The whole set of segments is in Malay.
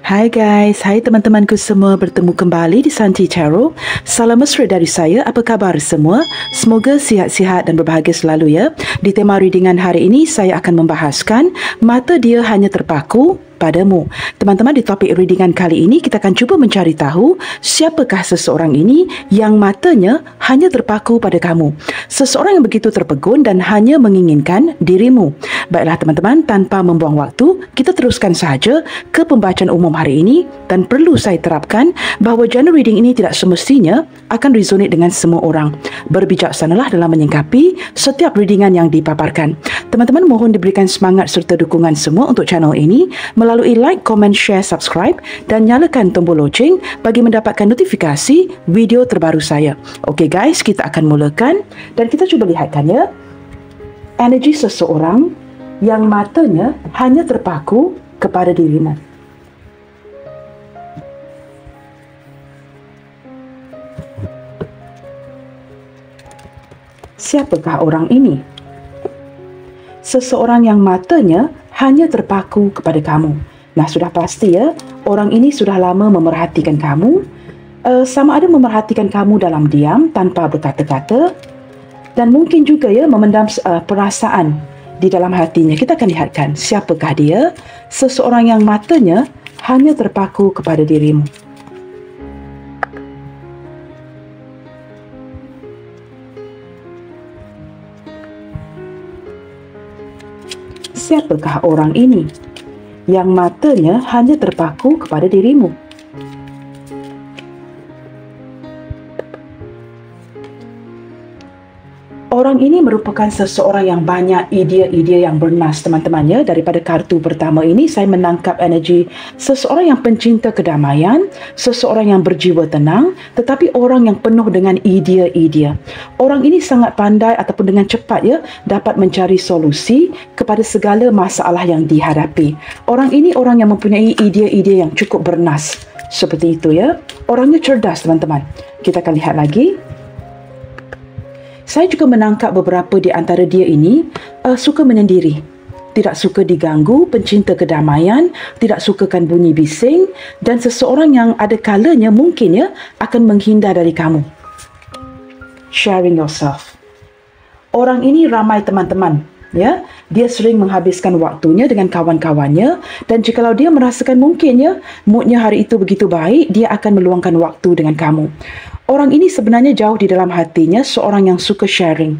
Hai guys, hai teman-temanku semua, bertemu kembali di Santi Tarot. Salam mesra dari saya, apa khabar semua? Semoga sihat-sihat dan berbahagia selalu ya. Di tema readingan hari ini, saya akan membahaskan mata dia hanya terpaku padamu. Teman-teman, di topik readingan kali ini kita akan cuba mencari tahu siapakah seseorang ini yang matanya hanya terpaku pada kamu. Seseorang yang begitu terpegun dan hanya menginginkan dirimu. Baiklah teman-teman, tanpa membuang waktu, kita teruskan sahaja ke pembacaan umum hari ini dan perlu saya terapkan bahawa genre reading ini tidak semestinya akan resonate dengan semua orang. Berbijaksanalah dalam menyingkapi setiap readingan yang dipaparkan. Teman-teman, mohon diberikan semangat serta dukungan semua untuk channel ini melalui like, comment, share, subscribe dan nyalakan tombol loceng bagi mendapatkan notifikasi video terbaru saya. Okey guys, kita akan mulakan dan kita cuba lihatkan ya. Energi seseorang yang matanya hanya terpaku kepada dirimu. Siapakah orang ini? Seseorang yang matanya hanya terpaku kepada kamu. Nah, sudah pasti ya, orang ini sudah lama memerhatikan kamu. Sama ada memerhatikan kamu dalam diam tanpa berkata-kata, dan mungkin juga ya memendam perasaan di dalam hatinya. Kita akan lihatkan siapakah dia, seseorang yang matanya hanya terpaku kepada dirimu. Siapakah orang ini yang matanya hanya terpaku kepada dirimu? Orang ini merupakan seseorang yang banyak idea-idea yang bernas, teman-teman ya. Daripada kartu pertama ini, saya menangkap energi seseorang yang pencinta kedamaian, seseorang yang berjiwa tenang, tetapi orang yang penuh dengan idea-idea. Orang ini sangat pandai ataupun dengan cepat ya, dapat mencari solusi kepada segala masalah yang dihadapi. Orang ini orang yang mempunyai idea-idea yang cukup bernas. Seperti itu ya. Orangnya cerdas, teman-teman. Kita akan lihat lagi. Saya juga menangkap beberapa di antara dia ini suka menyendiri. Tidak suka diganggu, pencinta kedamaian, tidak sukakan bunyi bising dan seseorang yang ada kalanya mungkin ya akan menghindar dari kamu. Sharing yourself. Orang ini ramai teman-teman. Ya, dia sering menghabiskan waktunya dengan kawan-kawannya dan jikalau dia merasakan mungkin ya moodnya hari itu begitu baik, dia akan meluangkan waktu dengan kamu. Orang ini sebenarnya jauh di dalam hatinya seorang yang suka sharing.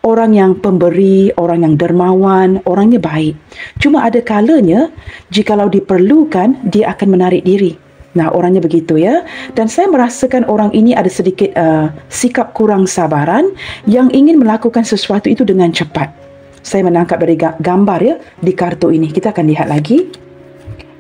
Orang yang pemberi, orang yang dermawan, orangnya baik. Cuma ada kalanya jikalau diperlukan, dia akan menarik diri. Nah, orangnya begitu ya. Dan saya merasakan orang ini ada sedikit sikap kurang sabaran yang ingin melakukan sesuatu itu dengan cepat. Saya menangkap dari gambar ya di kartu ini. Kita akan lihat lagi.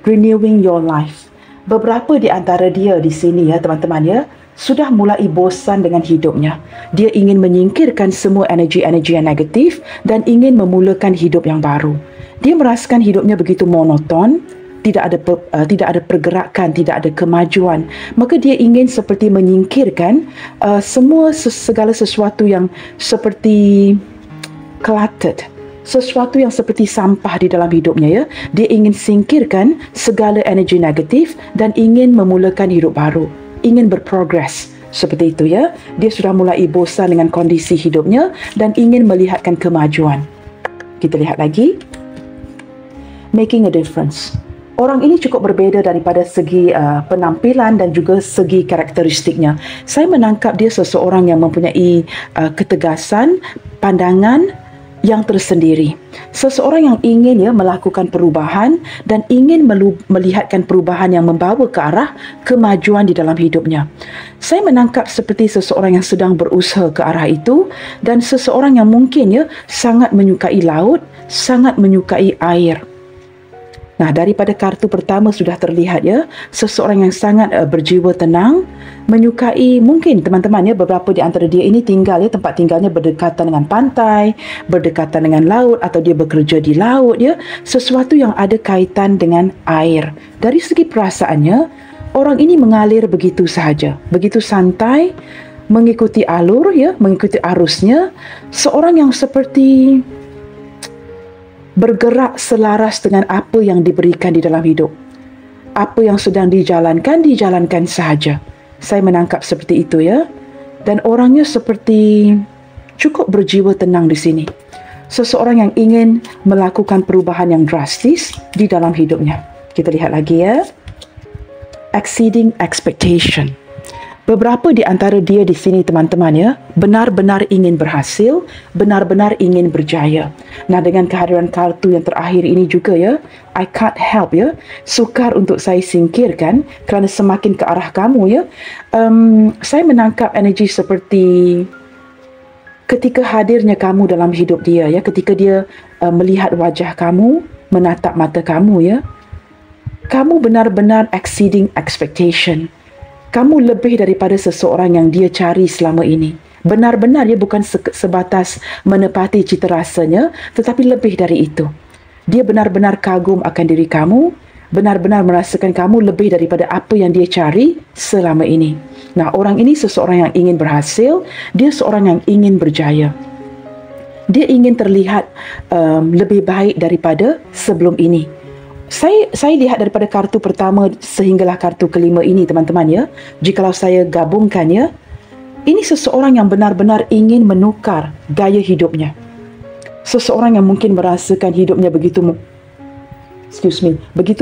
Renewing your life. Beberapa di antara dia di sini ya teman-teman ya, sudah mulai bosan dengan hidupnya. Dia ingin menyingkirkan semua energi-energi yang negatif dan ingin memulakan hidup yang baru. Dia merasakan hidupnya begitu monoton, tidak ada pergerakan, tidak ada kemajuan. Maka dia ingin seperti menyingkirkan segala sesuatu yang seperti cluttered, sesuatu yang seperti sampah di dalam hidupnya ya. Dia ingin singkirkan segala energi negatif dan ingin memulakan hidup baru, ingin berprogres. Seperti itu ya. Dia sudah mulai bosan dengan kondisi hidupnya dan ingin melihatkan kemajuan. Kita lihat lagi. Making a difference. Orang ini cukup berbeza daripada segi penampilan dan juga segi karakteristiknya. Saya menangkap dia seseorang yang mempunyai ketegasan, pandangan yang tersendiri. Seseorang yang ingin ya melakukan perubahan dan ingin melihatkan perubahan yang membawa ke arah kemajuan di dalam hidupnya. Saya menangkap seperti seseorang yang sedang berusaha ke arah itu dan seseorang yang mungkin ya sangat menyukai laut, sangat menyukai air. Nah, daripada kartu pertama sudah terlihat ya, seseorang yang sangat berjiwa tenang, menyukai, mungkin teman-teman ya, beberapa di antara dia ini tinggal ya, tempat tinggalnya berdekatan dengan pantai, berdekatan dengan laut atau dia bekerja di laut ya, sesuatu yang ada kaitan dengan air. Dari segi perasaannya, orang ini mengalir begitu sahaja, begitu santai, mengikuti alur ya, mengikuti arusnya, seorang yang seperti bergerak selaras dengan apa yang diberikan di dalam hidup. Apa yang sedang dijalankan sahaja. Saya menangkap seperti itu ya. Dan orangnya seperti cukup berjiwa tenang di sini. Seseorang yang ingin melakukan perubahan yang drastis di dalam hidupnya. Kita lihat lagi ya. Exceeding expectation. Beberapa di antara dia di sini teman-teman ya, benar-benar ingin berhasil, benar-benar ingin berjaya. Nah, dengan kehadiran kartu yang terakhir ini juga ya, I can't help ya, sukar untuk saya singkirkan kerana semakin ke arah kamu ya. Saya menangkap energi seperti ketika hadirnya kamu dalam hidup dia ya, ketika dia melihat wajah kamu, menatap mata kamu ya, kamu benar-benar exceeding expectation. Kamu lebih daripada seseorang yang dia cari selama ini. Benar-benar dia bukan sebatas menepati cita rasanya, tetapi lebih dari itu. Dia benar-benar kagum akan diri kamu, benar-benar merasakan kamu lebih daripada apa yang dia cari selama ini. Nah, orang ini seseorang yang ingin berhasil, dia seorang yang ingin berjaya. Dia ingin terlihat lebih baik daripada sebelum ini. Saya lihat daripada kartu pertama sehinggalah kartu kelima ini teman-teman ya. Jikalau saya gabungkannya, ini seseorang yang benar-benar ingin menukar gaya hidupnya. Seseorang yang mungkin merasakan hidupnya begitu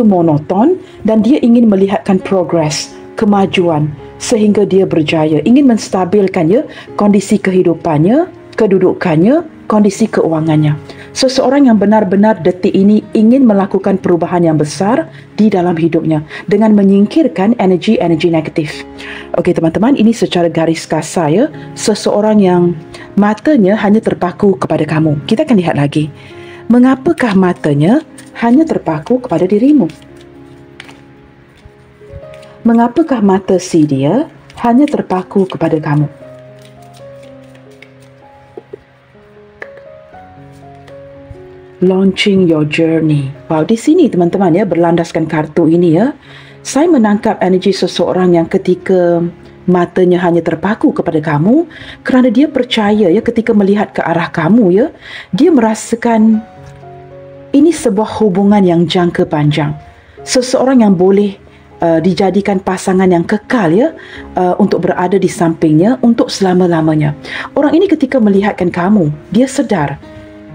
monoton dan dia ingin melihatkan progres, kemajuan sehingga dia berjaya, ingin menstabilkan ya kondisi kehidupannya, kedudukannya, kondisi keuangannya. Seseorang yang benar-benar detik ini ingin melakukan perubahan yang besar di dalam hidupnya dengan menyingkirkan energi-energi negatif. Okey teman-teman, ini secara garis kasar ya, seseorang yang matanya hanya terpaku kepada kamu. Kita akan lihat lagi. Mengapakah matanya hanya terpaku kepada dirimu? Mengapakah mata si dia hanya terpaku kepada kamu? Launching your journey. Wow, di sini teman-teman ya, berlandaskan kartu ini ya, saya menangkap energi seseorang yang ketika matanya hanya terpaku kepada kamu kerana dia percaya ya, ketika melihat ke arah kamu ya, dia merasakan ini sebuah hubungan yang jangka panjang. Seseorang yang boleh dijadikan pasangan yang kekal ya, untuk berada di sampingnya untuk selama-lamanya. Orang ini ketika melihatkan kamu, dia sedar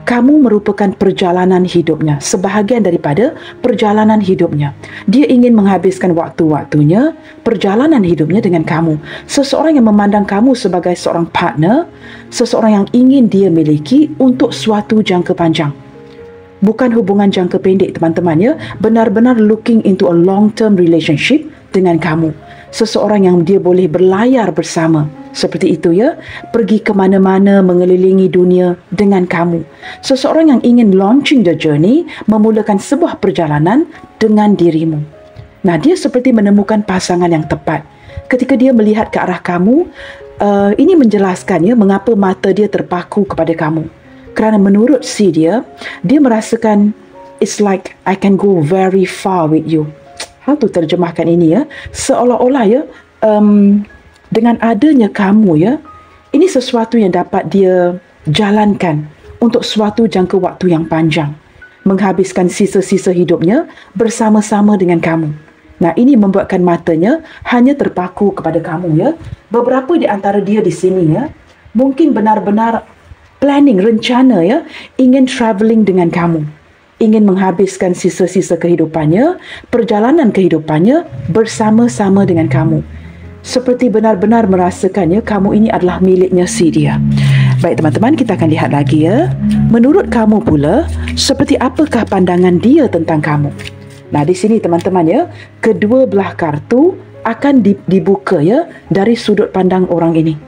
kamu merupakan perjalanan hidupnya, sebahagian daripada perjalanan hidupnya. Dia ingin menghabiskan waktu-waktunya, perjalanan hidupnya dengan kamu. Seseorang yang memandang kamu sebagai seorang partner, seseorang yang ingin dia miliki untuk suatu jangka panjang. Bukan hubungan jangka pendek teman-teman ya, benar-benar looking into a long-term relationship dengan kamu. Seseorang yang dia boleh berlayar bersama. Seperti itu ya, pergi ke mana-mana, mengelilingi dunia dengan kamu. Seseorang yang ingin launching the journey, memulakan sebuah perjalanan dengan dirimu. Nah, dia seperti menemukan pasangan yang tepat. Ketika dia melihat ke arah kamu, ini menjelaskan ya, mengapa mata dia terpaku kepada kamu. Kerana menurut si dia merasakan it's like I can go very far with you. How to terjemahkan ini ya? Seolah-olah ya, dengan adanya kamu ya, ini sesuatu yang dapat dia jalankan untuk suatu jangka waktu yang panjang. Menghabiskan sisa-sisa hidupnya bersama-sama dengan kamu. Nah, ini membuatkan matanya hanya terpaku kepada kamu ya. Beberapa di antara dia di sini ya, mungkin benar-benar planning, rencana ya, ingin travelling dengan kamu. Ingin menghabiskan sisa-sisa kehidupannya, perjalanan kehidupannya bersama-sama dengan kamu. Seperti benar-benar merasakannya kamu ini adalah miliknya si dia. Baik teman-teman, kita akan lihat lagi ya. Menurut kamu pula, seperti apakah pandangan dia tentang kamu? Nah, di sini teman-teman ya, kedua belah kartu akan dibuka ya dari sudut pandang orang ini.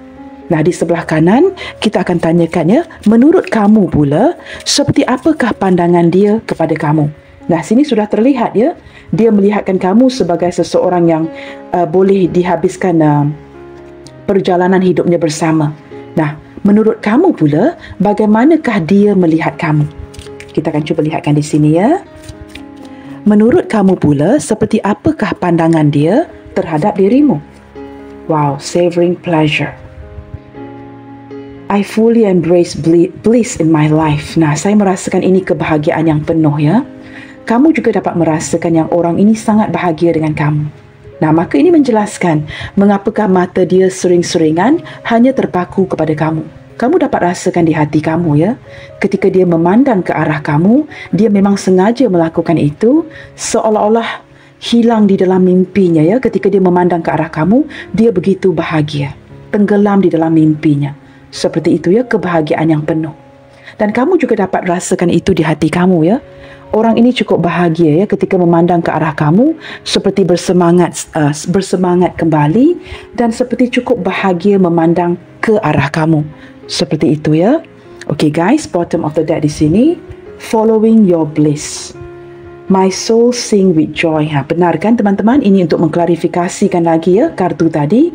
Nah, di sebelah kanan kita akan tanyakan ya, menurut kamu pula, seperti apakah pandangan dia kepada kamu? Nah, sini sudah terlihat ya, dia melihatkan kamu sebagai seseorang yang boleh dihabiskan perjalanan hidupnya bersama. Nah, menurut kamu pula, bagaimanakah dia melihat kamu? Kita akan cuba lihatkan di sini ya. Menurut kamu pula, seperti apakah pandangan dia terhadap dirimu? Wow, savoring pleasure. I fully embrace bliss in my life. Nah, saya merasakan ini kebahagiaan yang penuh ya. kamu juga dapat merasakan yang orang ini sangat bahagia dengan kamu. Nah, maka ini menjelaskan mengapakah mata dia sering-seringan hanya terpaku kepada kamu. Kamu dapat rasakan di hati kamu ya, ketika dia memandang ke arah kamu, dia memang sengaja melakukan itu seolah-olah hilang di dalam mimpinya ya. Ketika dia memandang ke arah kamu, dia begitu bahagia, tenggelam di dalam mimpinya. Seperti itu ya, kebahagiaan yang penuh. Dan kamu juga dapat rasakan itu di hati kamu ya. Orang ini cukup bahagia ya ketika memandang ke arah kamu, seperti bersemangat kembali dan seperti cukup bahagia memandang ke arah kamu. Seperti itu ya. Okay guys, bottom of the deck di sini, following your bliss. My soul sing with joy. Benar kan teman-teman? Ini untuk mengklarifikasikan lagi ya kartu tadi.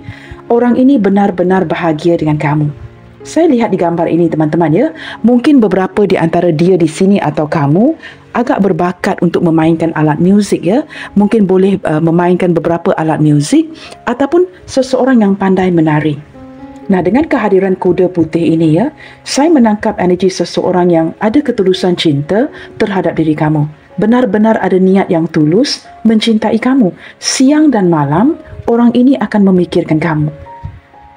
Orang ini benar-benar bahagia dengan kamu. Saya lihat di gambar ini teman-teman ya. Mungkin beberapa di antara dia di sini atau kamu agak berbakat untuk memainkan alat muzik ya. Mungkin boleh memainkan beberapa alat muzik ataupun seseorang yang pandai menari. Nah, dengan kehadiran kuda putih ini ya, saya menangkap energi seseorang yang ada ketulusan cinta terhadap diri kamu. Benar-benar ada niat yang tulus mencintai kamu. Siang dan malam, orang ini akan memikirkan kamu.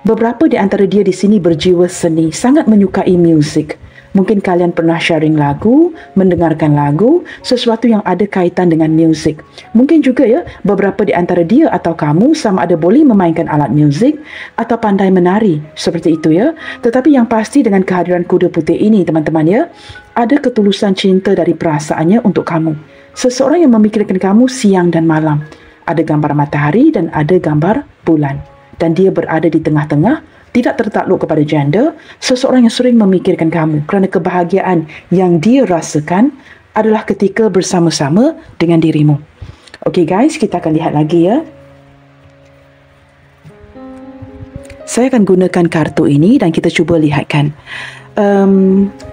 Beberapa di antara dia di sini berjiwa seni, sangat menyukai muzik. Mungkin kalian pernah sharing lagu, mendengarkan lagu, sesuatu yang ada kaitan dengan muzik. Mungkin juga ya, beberapa di antara dia atau kamu sama ada boleh memainkan alat muzik atau pandai menari. Seperti itu ya. Tetapi yang pasti dengan kehadiran kuda putih ini teman-teman ya, ada ketulusan cinta dari perasaannya untuk kamu. Seseorang yang memikirkan kamu siang dan malam. Ada gambar matahari dan ada gambar bulan. Dan dia berada di tengah-tengah, tidak tertakluk kepada gender, seseorang yang sering memikirkan kamu kerana kebahagiaan yang dia rasakan adalah ketika bersama-sama dengan dirimu. Okey guys, kita akan lihat lagi ya. Saya akan gunakan kartu ini dan kita cuba lihatkan.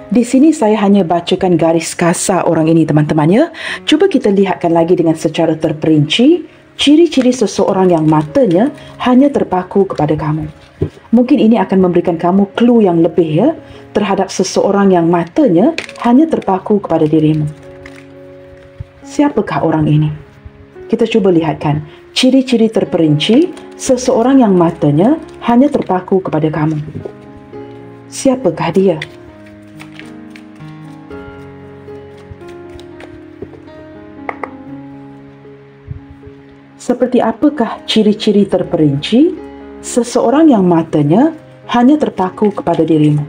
Di sini saya hanya bacakan garis kasar orang ini teman-teman ya. Cuba kita lihatkan lagi dengan secara terperinci ciri-ciri seseorang yang matanya hanya terpaku kepada kamu. Mungkin ini akan memberikan kamu clue yang lebih ya terhadap seseorang yang matanya hanya terpaku kepada dirimu. Siapakah orang ini? Kita cuba lihatkan ciri-ciri terperinci seseorang yang matanya hanya terpaku kepada kamu. Siapakah dia? Seperti apakah ciri-ciri terperinci seseorang yang matanya hanya terpaku kepada dirimu?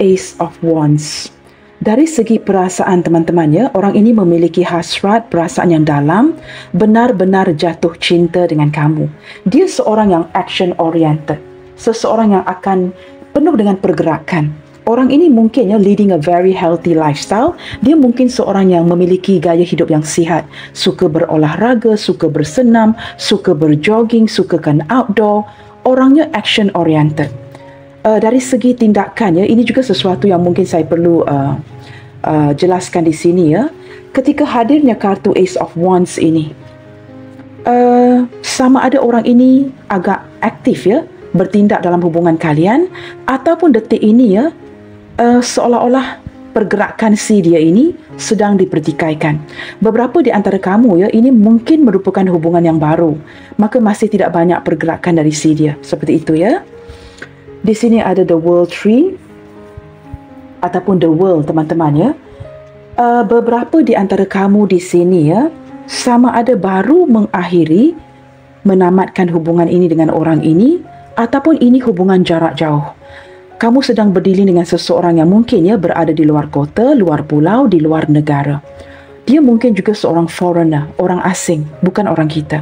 Ace of Wands. Dari segi perasaan teman-teman ya, orang ini memiliki hasrat, perasaan yang dalam, benar-benar jatuh cinta dengan kamu. Dia seorang yang action oriented, seseorang yang akan penuh dengan pergerakan. Orang ini mungkin ya leading a very healthy lifestyle. Dia mungkin seorang yang memiliki gaya hidup yang sihat, suka berolahraga, suka bersenam, suka berjogging, sukakan outdoor. Orangnya action oriented. Dari segi tindakan ya, ini juga sesuatu yang mungkin saya perlu jelaskan di sini ya. Ketika hadirnya kartu Ace of Wands ini, sama ada orang ini agak aktif ya, bertindak dalam hubungan kalian, ataupun detik ini ya, seolah-olah pergerakan si dia ini sedang dipertikaikan. Beberapa di antara kamu ya, ini mungkin merupakan hubungan yang baru, maka masih tidak banyak pergerakan dari si dia. Seperti itu ya. Di sini ada the world tree ataupun the world teman-teman ya. Beberapa di antara kamu di sini ya, sama ada baru mengakhiri, menamatkan hubungan ini dengan orang ini, ataupun ini hubungan jarak jauh. Kamu sedang berdilin dengan seseorang yang mungkin ya berada di luar kota, luar pulau, di luar negara. Dia mungkin juga seorang foreigner, orang asing, bukan orang kita.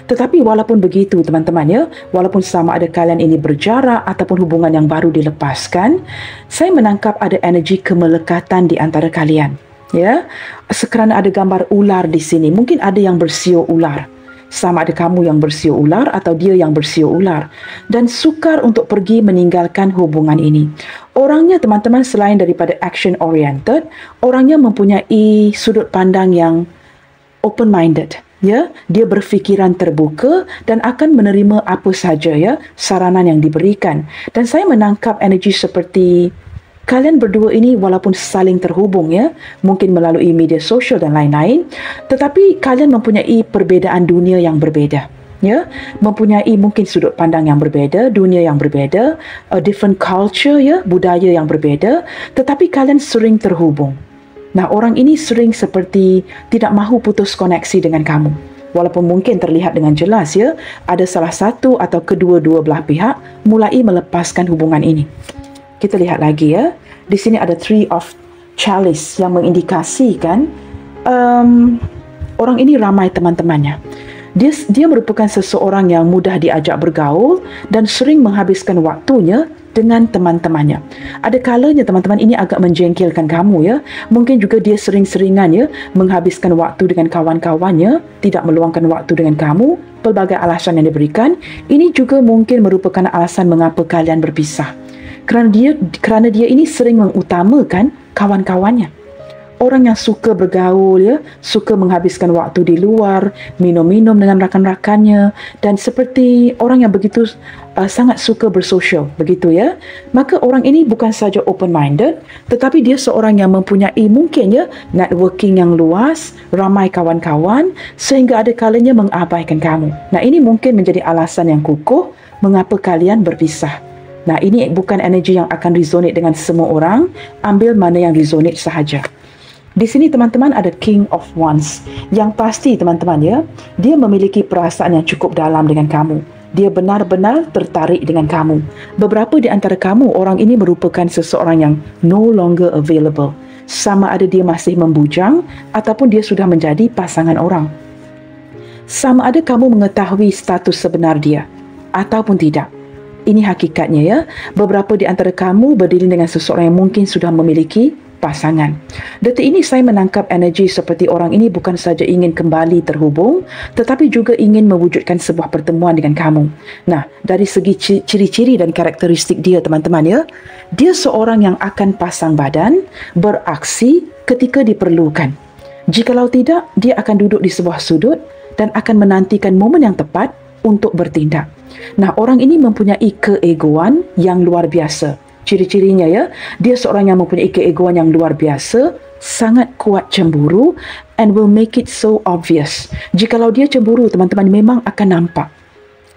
Tetapi walaupun begitu teman-teman ya, walaupun sama ada kalian ini berjarak ataupun hubungan yang baru dilepaskan, saya menangkap ada energi kemelekatan di antara kalian. Ya, sekerana ada gambar ular di sini, mungkin ada yang bersiul ular. Sama ada kamu yang bersiul ular atau dia yang bersiul ular dan sukar untuk pergi meninggalkan hubungan ini. Orangnya teman-teman selain daripada action oriented, orangnya mempunyai sudut pandang yang open minded. Ya, dia berfikiran terbuka dan akan menerima apa saja ya saranan yang diberikan. Dan saya menangkap energi seperti kalian berdua ini walaupun saling terhubung ya, mungkin melalui media sosial dan lain-lain, tetapi kalian mempunyai perbezaan dunia yang berbeza. Ya, mempunyai mungkin sudut pandang yang berbeza, dunia yang berbeza, a different culture ya, budaya yang berbeza, tetapi kalian sering terhubung. Nah, orang ini sering seperti tidak mahu putus koneksi dengan kamu. Walaupun mungkin terlihat dengan jelas ya, ada salah satu atau kedua-dua belah pihak mulai melepaskan hubungan ini. Kita lihat lagi ya. Di sini ada Three of Chalice yang mengindikasikan orang ini ramai teman-temannya. Dia merupakan seseorang yang mudah diajak bergaul dan sering menghabiskan waktunya dengan teman-temannya. Ada kalanya teman-teman ini agak menjengkelkan kamu ya. Mungkin juga dia sering-seringan ya menghabiskan waktu dengan kawan-kawannya, tidak meluangkan waktu dengan kamu, pelbagai alasan yang diberikan. Ini juga mungkin merupakan alasan mengapa kalian berpisah. Kerana dia ini sering mengutamakan kawan-kawannya. Orang yang suka bergaul ya, suka menghabiskan waktu di luar, minum-minum dengan rakan-rakannya dan seperti orang yang begitu sangat suka bersosial, begitu ya. Maka orang ini bukan saja open-minded, tetapi dia seorang yang mempunyai mungkin ya networking yang luas, ramai kawan-kawan sehingga ada kalanya mengabaikan kamu. Nah, ini mungkin menjadi alasan yang kukuh mengapa kalian berpisah. Nah, ini bukan energi yang akan resonate dengan semua orang, ambil mana yang resonate sahaja. Di sini teman-teman ada King of Wands. Yang pasti teman-teman ya, dia memiliki perasaan yang cukup dalam dengan kamu. Dia benar-benar tertarik dengan kamu. Beberapa di antara kamu, orang ini merupakan seseorang yang no longer available. Sama ada dia masih membujang ataupun dia sudah menjadi pasangan orang. Sama ada kamu mengetahui status sebenar dia ataupun tidak. Ini hakikatnya ya. Beberapa di antara kamu berdiri dengan seseorang yang mungkin sudah memiliki pasangan. Detik ini saya menangkap energi seperti orang ini bukan saja ingin kembali terhubung, tetapi juga ingin mewujudkan sebuah pertemuan dengan kamu. Nah, dari segi ciri-ciri dan karakteristik dia teman-teman ya, dia seorang yang akan pasang badan, beraksi ketika diperlukan. Jikalau tidak, dia akan duduk di sebuah sudut dan akan menantikan momen yang tepat untuk bertindak. Nah, orang ini mempunyai keegoan yang luar biasa. Ciri-cirinya ya, dia seorang yang mempunyai keegoan yang luar biasa, sangat kuat cemburu and will make it so obvious. Jikalau dia cemburu, teman-teman memang akan nampak.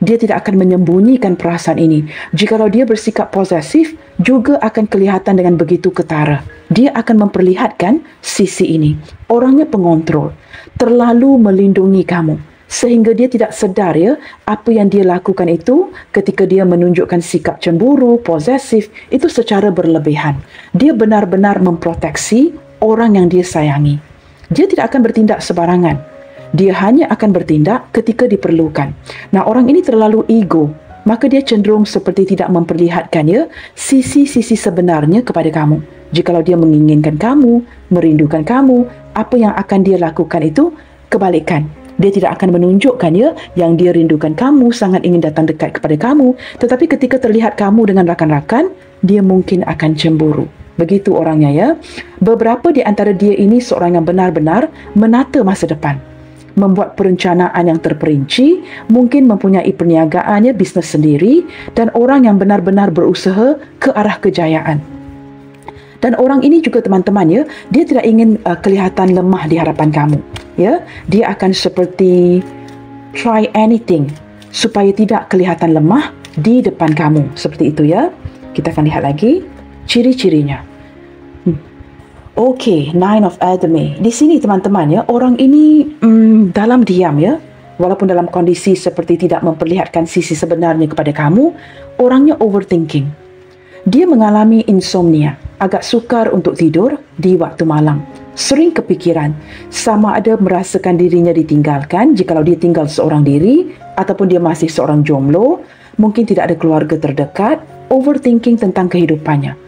Dia tidak akan menyembunyikan perasaan ini. Jikalau dia bersikap posesif, juga akan kelihatan dengan begitu ketara. Dia akan memperlihatkan sisi ini. Orangnya pengontrol, terlalu melindungi kamu. Sehingga dia tidak sedar ya, apa yang dia lakukan itu ketika dia menunjukkan sikap cemburu, posesif, itu secara berlebihan. Dia benar-benar memproteksi orang yang dia sayangi. Dia tidak akan bertindak sebarangan. Dia hanya akan bertindak ketika diperlukan. Nah, orang ini terlalu ego, maka dia cenderung seperti tidak memperlihatkan ya sisi-sisi sebenarnya kepada kamu. Jikalau dia menginginkan kamu, merindukan kamu, apa yang akan dia lakukan itu kebalikan. Dia tidak akan menunjukkan ya yang dia rindukan kamu, sangat ingin datang dekat kepada kamu. Tetapi ketika terlihat kamu dengan rakan-rakan, dia mungkin akan cemburu. Begitu orangnya ya. Beberapa di antara dia ini seorang yang benar-benar menata masa depan. Membuat perencanaan yang terperinci, mungkin mempunyai perniagaannya, bisnes sendiri, dan orang yang benar-benar berusaha ke arah kejayaan. Dan orang ini juga teman-teman ya, dia tidak ingin kelihatan lemah di hadapan kamu. Ya, dia akan seperti try anything supaya tidak kelihatan lemah di depan kamu. Seperti itu ya. Kita akan lihat lagi ciri-cirinya. Okey, Nine of Adame. Di sini teman-teman ya, orang ini dalam diam ya. Walaupun dalam kondisi seperti tidak memperlihatkan sisi sebenarnya kepada kamu, orangnya overthinking. Dia mengalami insomnia, agak sukar untuk tidur di waktu malam. Sering kepikiran, sama ada merasakan dirinya ditinggalkan jikalau dia tinggal seorang diri, ataupun dia masih seorang jomblo, mungkin tidak ada keluarga terdekat, overthinking tentang kehidupannya,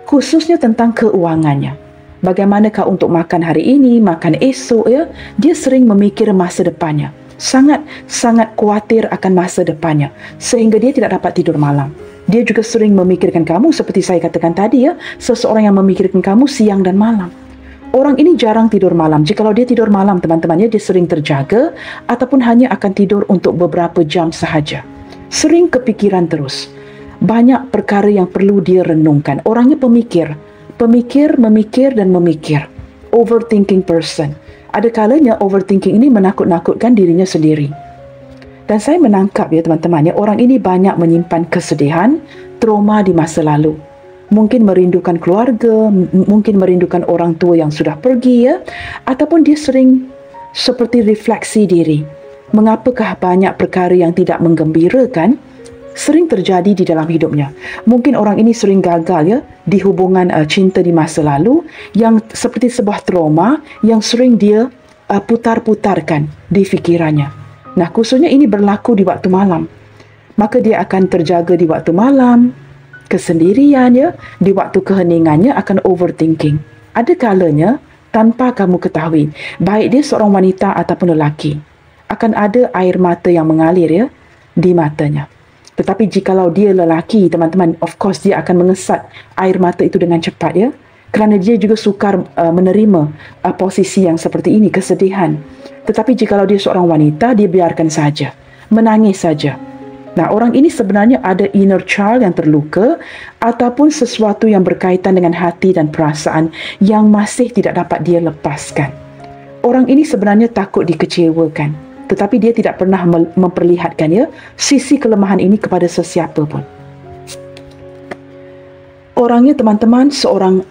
khususnya tentang keuangannya. Bagaimanakah untuk makan hari ini, makan esok ya, dia sering memikir masa depannya. Sangat khawatir akan masa depannya, sehingga dia tidak dapat tidur malam. Dia juga sering memikirkan kamu seperti saya katakan tadi ya, seseorang yang memikirkan kamu siang dan malam. Orang ini jarang tidur malam. Jikalau dia tidur malam, teman-teman, dia sering terjaga ataupun hanya akan tidur untuk beberapa jam sahaja. Sering kepikiran terus. Banyak perkara yang perlu dia renungkan. Orangnya pemikir. Memikir dan memikir. Overthinking person. Ada kalanya overthinking ini menakut-nakutkan dirinya sendiri. Dan saya menangkap ya teman-teman, orang ini banyak menyimpan kesedihan, trauma di masa lalu. Mungkin merindukan keluarga, mungkin merindukan orang tua yang sudah pergi ya, ataupun dia sering seperti refleksi diri. Mengapakah banyak perkara yang tidak menggembirakan sering terjadi di dalam hidupnya. Mungkin orang ini sering gagal ya di hubungan cinta di masa lalu yang seperti sebuah trauma yang sering dia putar-putarkan di fikirannya. Nah, khususnya ini berlaku di waktu malam. Maka dia akan terjaga di waktu malam, kesendirian ya, di waktu keheningannya akan overthinking. Ada kalanya tanpa kamu ketahui, baik dia seorang wanita ataupun lelaki, akan ada air mata yang mengalir ya di matanya. Tetapi jikalau dia lelaki, teman-teman, of course dia akan mengesat air mata itu dengan cepat ya. Kerana dia juga sukar menerima posisi yang seperti ini, kesedihan. Tetapi jikalau dia seorang wanita, dia biarkan saja, menangis saja. Nah, orang ini sebenarnya ada inner child yang terluka ataupun sesuatu yang berkaitan dengan hati dan perasaan yang masih tidak dapat dia lepaskan. Orang ini sebenarnya takut dikecewakan, tetapi dia tidak pernah memperlihatkan ya sisi kelemahan ini kepada sesiapa pun. Orangnya teman-teman seorang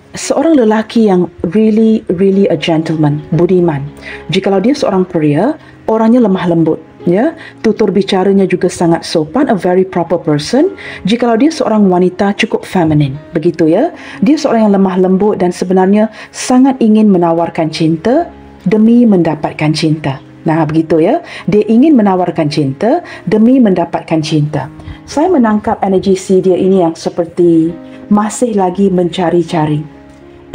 lelaki yang really a gentleman, budiman. Jikalau dia seorang pria, orangnya lemah lembut. Ya, tutur bicaranya juga sangat sopan, a very proper person. Jikalau dia seorang wanita cukup feminine, begitu ya. Dia seorang yang lemah lembut dan sebenarnya sangat ingin menawarkan cinta demi mendapatkan cinta. Nah, begitu ya. Dia ingin menawarkan cinta demi mendapatkan cinta. Saya menangkap energi si dia ini yang seperti masih lagi mencari-cari.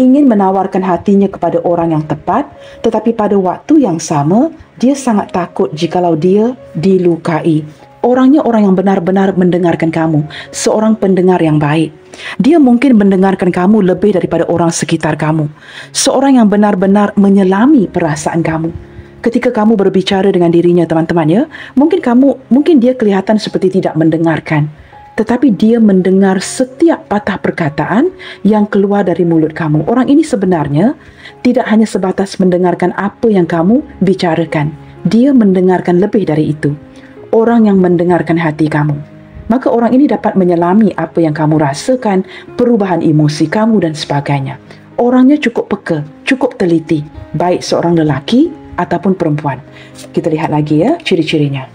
Ingin menawarkan hatinya kepada orang yang tepat, tetapi pada waktu yang sama, dia sangat takut jikalau dia dilukai. Orangnya orang yang benar-benar mendengarkan kamu, seorang pendengar yang baik. Dia mungkin mendengarkan kamu lebih daripada orang sekitar kamu. Seorang yang benar-benar menyelami perasaan kamu. Ketika kamu berbicara dengan dirinya, teman-teman ya, mungkin dia kelihatan seperti tidak mendengarkan. Tetapi dia mendengar setiap patah perkataan yang keluar dari mulut kamu. Orang ini sebenarnya tidak hanya sebatas mendengarkan apa yang kamu bicarakan. Dia mendengarkan lebih dari itu. Orang yang mendengarkan hati kamu. Maka orang ini dapat menyelami apa yang kamu rasakan, perubahan emosi kamu dan sebagainya. Orangnya cukup peka, cukup teliti, baik seorang lelaki ataupun perempuan. Kita lihat lagi ya ciri-cirinya.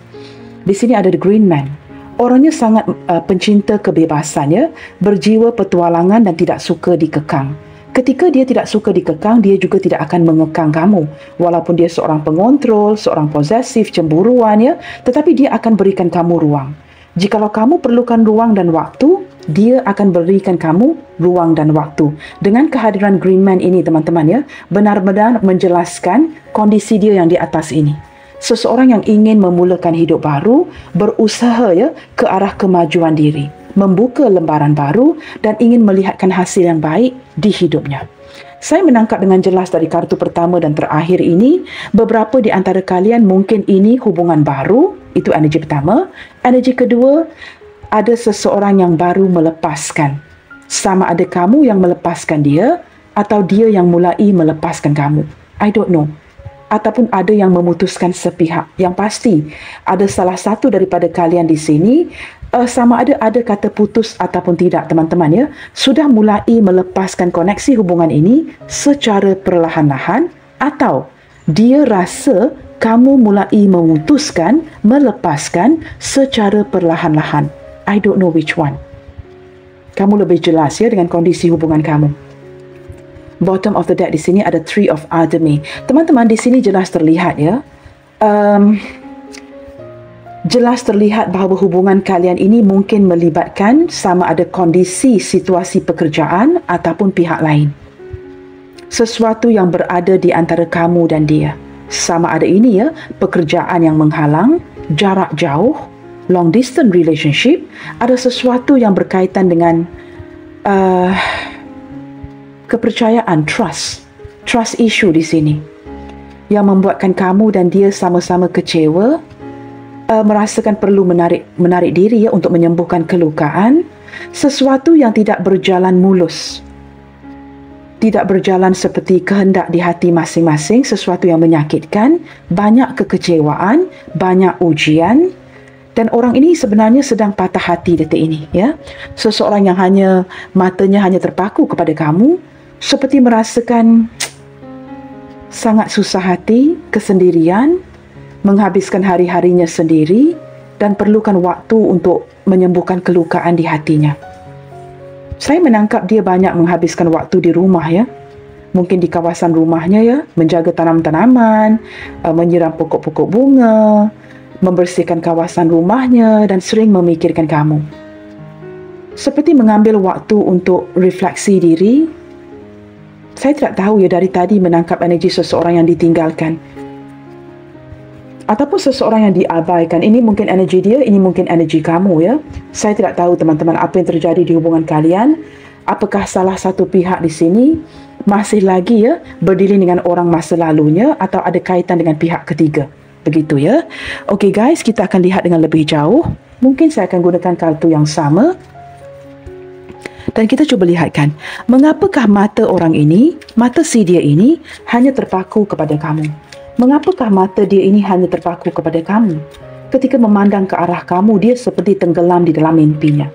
Di sini ada the green man. Orangnya sangat pencinta kebebasan ya, berjiwa petualangan dan tidak suka dikekang. Ketika dia tidak suka dikekang, dia juga tidak akan mengekang kamu. Walaupun dia seorang pengontrol, seorang posesif, cemburuan ya, tetapi dia akan berikan kamu ruang. Jikalau kamu perlukan ruang dan waktu, dia akan berikan kamu ruang dan waktu. Dengan kehadiran Green Man ini teman-teman ya, benar-benar menjelaskan kondisi dia yang di atas ini. Seseorang yang ingin memulakan hidup baru, berusaha ya ke arah kemajuan diri, membuka lembaran baru dan ingin melihatkan hasil yang baik di hidupnya. Saya menangkap dengan jelas dari kartu pertama dan terakhir ini, beberapa di antara kalian mungkin ini hubungan baru, itu energi pertama. Energi kedua, ada seseorang yang baru melepaskan. Sama ada kamu yang melepaskan dia atau dia yang mulai melepaskan kamu. I don't know. Ataupun ada yang memutuskan sepihak. Yang pasti, ada salah satu daripada kalian di sini, sama ada kata putus ataupun tidak, teman-teman ya, sudah mulai melepaskan koneksi hubungan ini secara perlahan-lahan, atau dia rasa kamu mulai memutuskan, melepaskan secara perlahan-lahan. I don't know which one. Kamu lebih jelas ya dengan kondisi hubungan kamu. Bottom of the deck di sini ada Three of Adami. Teman-teman, di sini jelas terlihat ya. Jelas terlihat bahawa hubungan kalian ini mungkin melibatkan sama ada kondisi situasi pekerjaan ataupun pihak lain. Sesuatu yang berada di antara kamu dan dia. Sama ada ini ya, pekerjaan yang menghalang, jarak jauh, long distance relationship, ada sesuatu yang berkaitan dengan kepercayaan, trust. trust issue di sini yang membuatkan kamu dan dia sama-sama kecewa, merasakan perlu menarik diri ya untuk menyembuhkan kelukaan, sesuatu yang tidak berjalan mulus, tidak berjalan seperti kehendak di hati masing-masing, sesuatu yang menyakitkan, banyak kekecewaan, banyak ujian, dan orang ini sebenarnya sedang patah hati detik ini ya. Seseorang yang matanya hanya terpaku kepada kamu, seperti merasakan sangat susah hati, kesendirian, menghabiskan hari-harinya sendiri dan perlukan waktu untuk menyembuhkan kelukaan di hatinya. Saya menangkap dia banyak menghabiskan waktu di rumah ya. Mungkin di kawasan rumahnya ya, menjaga tanam-tanaman, menyiram pokok-pokok bunga, membersihkan kawasan rumahnya dan sering memikirkan kamu. Seperti mengambil waktu untuk refleksi diri. Saya tidak tahu ya, dari tadi menangkap energi seseorang yang ditinggalkan ataupun seseorang yang diabaikan. Ini mungkin energi dia, ini mungkin energi kamu ya. Saya tidak tahu teman-teman apa yang terjadi di hubungan kalian. Apakah salah satu pihak di sini masih lagi ya berdiri dengan orang masa lalunya atau ada kaitan dengan pihak ketiga. Begitu ya. Okey guys, kita akan lihat dengan lebih jauh. Mungkin saya akan gunakan kartu yang sama. Dan kita cuba lihatkan, mengapakah mata orang ini, mata si dia ini hanya terpaku kepada kamu? Mengapakah mata dia ini hanya terpaku kepada kamu? Ketika memandang ke arah kamu, dia seperti tenggelam di dalam mimpinya.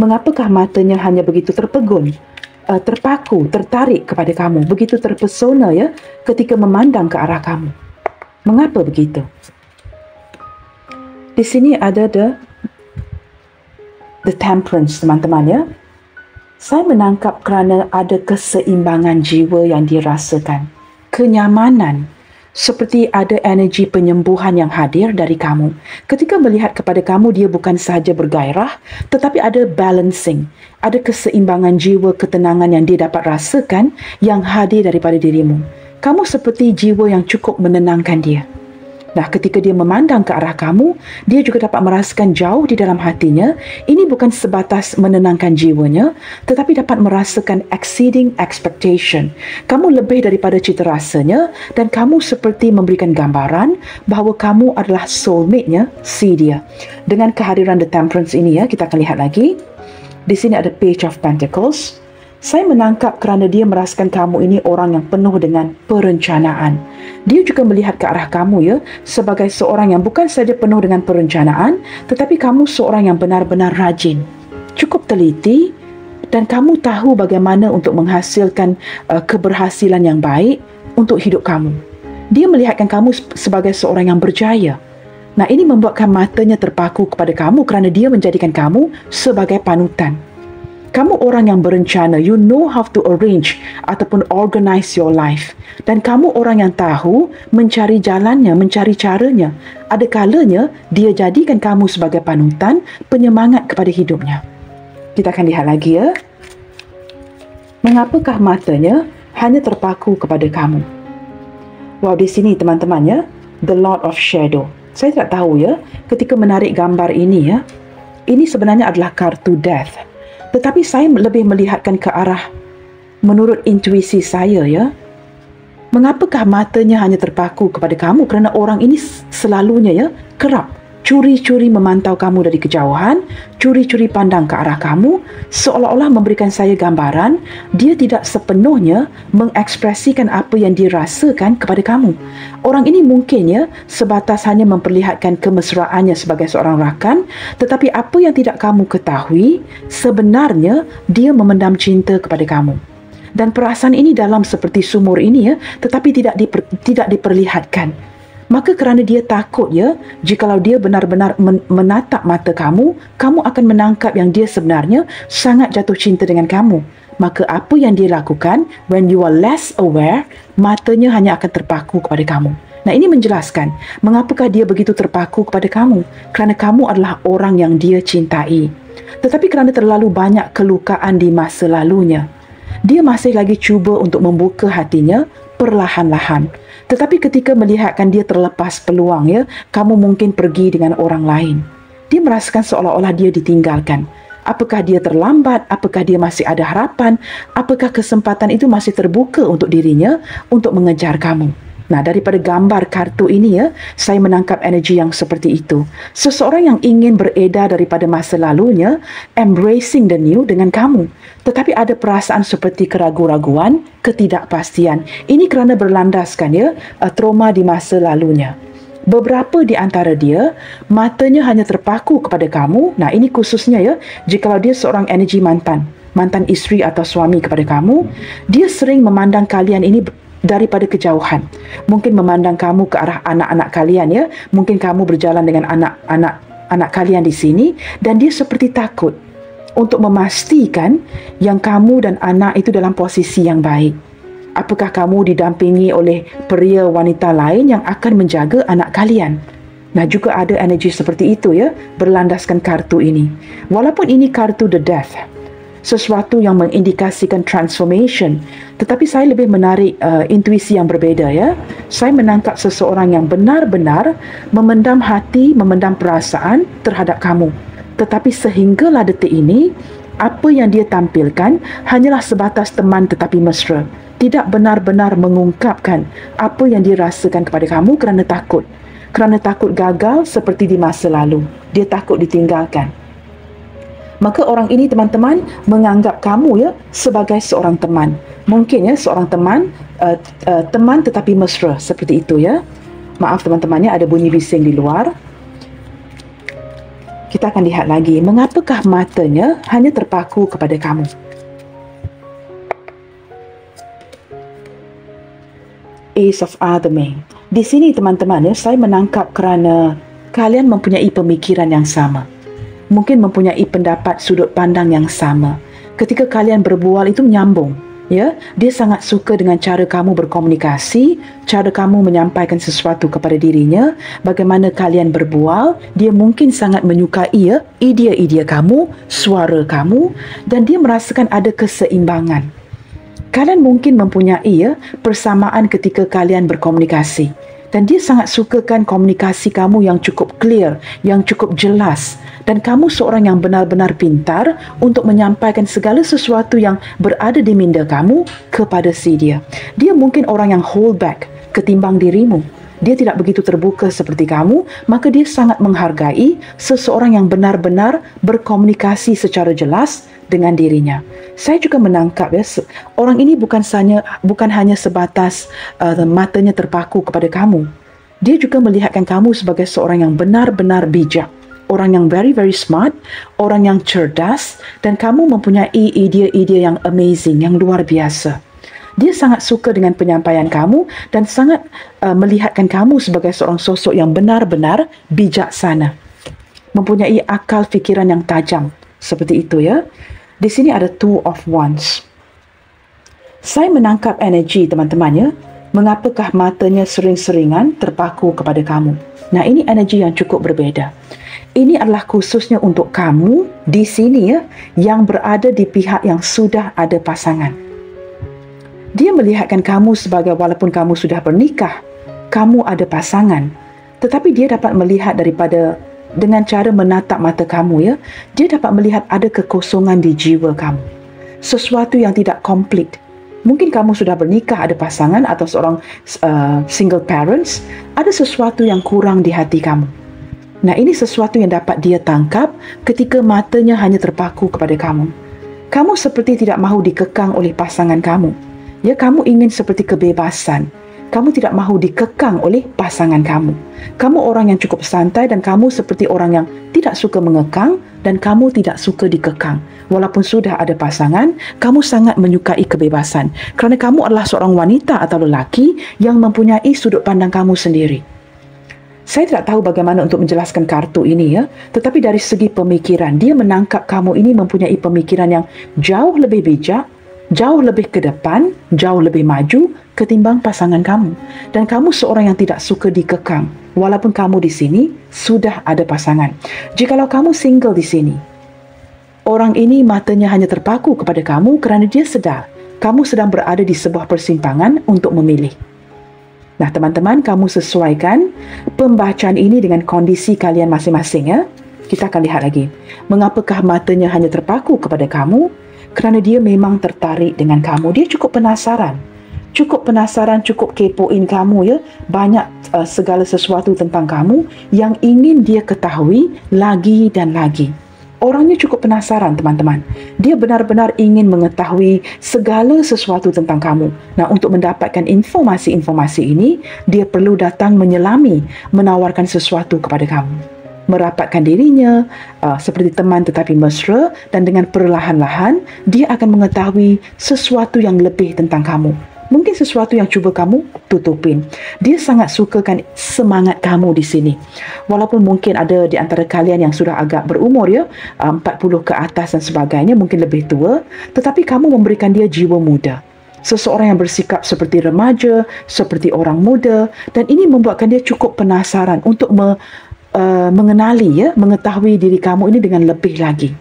Mengapakah matanya hanya begitu terpegun, terpaku, tertarik kepada kamu, begitu terpesona ya ketika memandang ke arah kamu? Mengapa begitu? Di sini ada the temperance teman-teman ya. Saya menangkap kerana ada keseimbangan jiwa yang dirasakan, kenyamanan, seperti ada energi penyembuhan yang hadir dari kamu. Ketika melihat kepada kamu, dia bukan sahaja bergairah, tetapi ada balancing, ada keseimbangan jiwa, ketenangan yang dia dapat rasakan yang hadir daripada dirimu. Kamu seperti jiwa yang cukup menenangkan dia. Nah, ketika dia memandang ke arah kamu, dia juga dapat merasakan jauh di dalam hatinya. Ini bukan sebatas menenangkan jiwanya, tetapi dapat merasakan exceeding expectation. Kamu lebih daripada cita rasanya dan kamu seperti memberikan gambaran bahawa kamu adalah soulmate-nya si dia. Dengan kehadiran the temperance ini ya, kita akan lihat lagi. Di sini ada Page of Pentacles. Saya menangkap kerana dia merasakan kamu ini orang yang penuh dengan perencanaan. Dia juga melihat ke arah kamu ya sebagai seorang yang bukan saja penuh dengan perencanaan, tetapi kamu seorang yang benar-benar rajin, cukup teliti, dan kamu tahu bagaimana untuk menghasilkan keberhasilan yang baik untuk hidup kamu. Dia melihatkan kamu sebagai seorang yang berjaya. Nah, ini membuatkan matanya terpaku kepada kamu kerana dia menjadikan kamu sebagai panutan. Kamu orang yang berencana, you know how to arrange ataupun organize your life. Dan kamu orang yang tahu mencari jalannya, mencari caranya. Ada kalanya dia jadikan kamu sebagai panutan, penyemangat kepada hidupnya. Kita akan lihat lagi ya. Mengapakah matanya hanya terpaku kepada kamu? Wow, di sini teman-teman ya, the Lord of Shadow. Saya tidak tahu ya, ketika menarik gambar ini ya, ini sebenarnya adalah kartu death. Tetapi saya lebih melihatkan ke arah, menurut intuisi saya ya, mengapakah matanya hanya terpaku kepada kamu? Kerana orang ini selalunya ya, kerap curi-curi memantau kamu dari kejauhan, curi-curi pandang ke arah kamu, seolah-olah memberikan saya gambaran, dia tidak sepenuhnya mengekspresikan apa yang dirasakan kepada kamu. Orang ini mungkin ya sebatas hanya memperlihatkan kemesraannya sebagai seorang rakan, tetapi apa yang tidak kamu ketahui, sebenarnya dia memendam cinta kepada kamu. Dan perasaan ini dalam seperti sumur ini ya, tetapi tidak diperlihatkan. Maka kerana dia takut ya, jikalau dia benar-benar menatap mata kamu, kamu akan menangkap yang dia sebenarnya sangat jatuh cinta dengan kamu. Maka apa yang dia lakukan, when you are less aware, matanya hanya akan terpaku kepada kamu. Nah, ini menjelaskan mengapakah dia begitu terpaku kepada kamu. Kerana kamu adalah orang yang dia cintai. Tetapi kerana terlalu banyak kelukaan di masa lalunya, dia masih lagi cuba untuk membuka hatinya perlahan-lahan. Tetapi ketika melihatkan dia terlepas peluang ya, kamu mungkin pergi dengan orang lain, dia merasakan seolah-olah dia ditinggalkan. Apakah dia terlambat? Apakah dia masih ada harapan? Apakah kesempatan itu masih terbuka untuk dirinya untuk mengejar kamu? Nah, daripada gambar kartu ini ya, saya menangkap energi yang seperti itu. Seseorang yang ingin beredar daripada masa lalunya, embracing the new dengan kamu. Tetapi ada perasaan seperti keraguan-raguan, ketidakpastian. Ini kerana berlandaskan ya, trauma di masa lalunya. Beberapa di antara dia, matanya hanya terpaku kepada kamu. Nah, ini khususnya ya, jikalau dia seorang energi mantan isteri atau suami kepada kamu, dia sering memandang kalian ini daripada kejauhan. Mungkin memandang kamu ke arah anak-anak kalian ya. Mungkin kamu berjalan dengan anak kalian di sini dan dia seperti takut untuk memastikan yang kamu dan anak itu dalam posisi yang baik. Apakah kamu didampingi oleh pria wanita lain yang akan menjaga anak kalian? Nah, juga ada energi seperti itu ya, berlandaskan kartu ini. Walaupun ini kartu the death, sesuatu yang mengindikasikan transformation, tetapi saya lebih menarik intuisi yang berbeza ya. Saya menangkap seseorang yang benar-benar memendam hati, memendam perasaan terhadap kamu. Tetapi sehinggalah detik ini, apa yang dia tampilkan hanyalah sebatas teman tetapi mesra. Tidak benar-benar mengungkapkan apa yang dia rasakan kepada kamu kerana takut. Kerana takut gagal seperti di masa lalu. Dia takut ditinggalkan. Maka orang ini teman-teman menganggap kamu ya sebagai seorang teman. Mungkin ya seorang teman, teman tetapi mesra seperti itu ya. Maaf teman-temannya, ada bunyi bising di luar. Kita akan lihat lagi, mengapakah matanya hanya terpaku kepada kamu. Ace of Earth. Di sini teman-teman ya, saya menangkap kerana kalian mempunyai pemikiran yang sama. Mungkin mempunyai pendapat sudut pandang yang sama. Ketika kalian berbual itu menyambung. Ya, dia sangat suka dengan cara kamu berkomunikasi, cara kamu menyampaikan sesuatu kepada dirinya, bagaimana kalian berbual. Dia mungkin sangat menyukai ya, idea-idea kamu, suara kamu, dan dia merasakan ada keseimbangan. Kalian mungkin mempunyai ya, persamaan ketika kalian berkomunikasi. Dan dia sangat sukakan komunikasi kamu yang cukup clear, yang cukup jelas. Dan kamu seorang yang benar-benar pintar untuk menyampaikan segala sesuatu yang berada di minda kamu kepada si dia. Dia mungkin orang yang hold back ketimbang dirimu. Dia tidak begitu terbuka seperti kamu, maka dia sangat menghargai seseorang yang benar-benar berkomunikasi secara jelas dengan dirinya. Saya juga menangkap ya, orang ini bukan hanya sebatas matanya terpaku kepada kamu. Dia juga melihatkan kamu sebagai seorang yang benar-benar bijak, orang yang very smart, orang yang cerdas, dan kamu mempunyai ide-ide yang amazing, yang luar biasa. Dia sangat suka dengan penyampaian kamu dan sangat melihatkan kamu sebagai seorang sosok yang benar-benar bijaksana, mempunyai akal fikiran yang tajam. Seperti itu ya. Di sini ada Two of Wands. Saya menangkap energi teman-teman ya. Mengapakah matanya sering-seringan terpaku kepada kamu? Nah, ini energi yang cukup berbeza. Ini adalah khususnya untuk kamu di sini ya, yang berada di pihak yang sudah ada pasangan. Dia melihatkan kamu sebagai, walaupun kamu sudah bernikah, kamu ada pasangan, tetapi dia dapat melihat dengan cara menatap mata kamu ya, dia dapat melihat ada kekosongan di jiwa kamu. Sesuatu yang tidak komplit. Mungkin kamu sudah bernikah, ada pasangan atau seorang single parents, ada sesuatu yang kurang di hati kamu. Nah, ini sesuatu yang dapat dia tangkap ketika matanya hanya terpaku kepada kamu. Kamu seperti tidak mahu dikekang oleh pasangan kamu. Ya, kamu ingin seperti kebebasan. Kamu tidak mahu dikekang oleh pasangan kamu. Kamu orang yang cukup santai dan kamu seperti orang yang tidak suka mengekang dan kamu tidak suka dikekang. Walaupun sudah ada pasangan, kamu sangat menyukai kebebasan kerana kamu adalah seorang wanita atau lelaki yang mempunyai sudut pandang kamu sendiri. Saya tidak tahu bagaimana untuk menjelaskan kartu ini ya, tetapi dari segi pemikiran, dia menangkap kamu ini mempunyai pemikiran yang jauh lebih bijak, jauh lebih ke depan, jauh lebih maju ketimbang pasangan kamu. Dan kamu seorang yang tidak suka dikekang, walaupun kamu di sini sudah ada pasangan. Jikalau kamu single di sini, orang ini matanya hanya terpaku kepada kamu kerana dia sedar kamu sedang berada di sebuah persimpangan untuk memilih. Nah teman-teman, kamu sesuaikan pembacaan ini dengan kondisi kalian masing-masing ya. Kita akan lihat lagi. Mengapakah matanya hanya terpaku kepada kamu? Kerana dia memang tertarik dengan kamu. Dia cukup penasaran. Cukup kepoin kamu ya. Banyak segala sesuatu tentang kamu yang ingin dia ketahui lagi dan lagi. Orangnya cukup penasaran, teman-teman. Dia benar-benar ingin mengetahui segala sesuatu tentang kamu. Nah, untuk mendapatkan informasi-informasi ini, dia perlu datang menyelami, menawarkan sesuatu kepada kamu. Merapatkan dirinya seperti teman tetapi mesra, dan dengan perlahan-lahan dia akan mengetahui sesuatu yang lebih tentang kamu. Mungkin sesuatu yang cuba kamu tutupin. Dia sangat sukakan semangat kamu di sini. Walaupun mungkin ada di antara kalian yang sudah agak berumur ya, 40 ke atas dan sebagainya, mungkin lebih tua, tetapi kamu memberikan dia jiwa muda. Seseorang yang bersikap seperti remaja, seperti orang muda, dan ini membuatkan dia cukup penasaran untuk mengenali ya, mengetahui diri kamu ini dengan lebih lagi.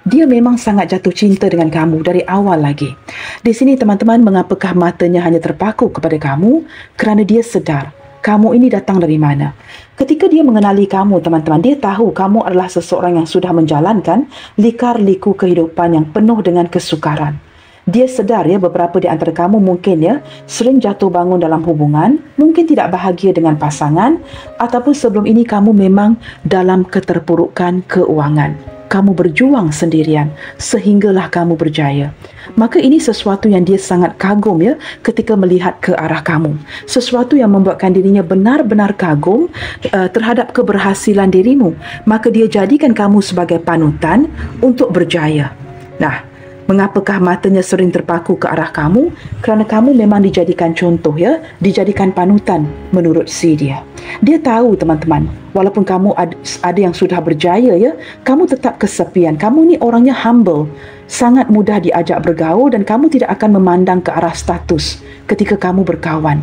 Dia memang sangat jatuh cinta dengan kamu dari awal lagi. Di sini teman-teman, mengapakah matanya hanya terpaku kepada kamu? Kerana dia sedar kamu ini datang dari mana. Ketika dia mengenali kamu, teman-teman, dia tahu kamu adalah seseorang yang sudah menjalankan lika-liku kehidupan yang penuh dengan kesukaran. Dia sedar ya, beberapa di antara kamu mungkin ya sering jatuh bangun dalam hubungan, mungkin tidak bahagia dengan pasangan, ataupun sebelum ini kamu memang dalam keterpurukan keuangan. Kamu berjuang sendirian sehinggalah kamu berjaya. Maka ini sesuatu yang dia sangat kagum ya ketika melihat ke arah kamu. Sesuatu yang membuatkan dirinya benar-benar kagum terhadap keberhasilan dirimu. Maka dia jadikan kamu sebagai panutan untuk berjaya. Nah, mengapakah matanya sering terpaku ke arah kamu? Kerana kamu memang dijadikan contoh ya, dijadikan panutan menurut si dia. Dia tahu, teman-teman, walaupun kamu ada yang sudah berjaya ya, kamu tetap kesepian. Kamu ni orangnya humble, sangat mudah diajak bergaul, dan kamu tidak akan memandang ke arah status ketika kamu berkawan.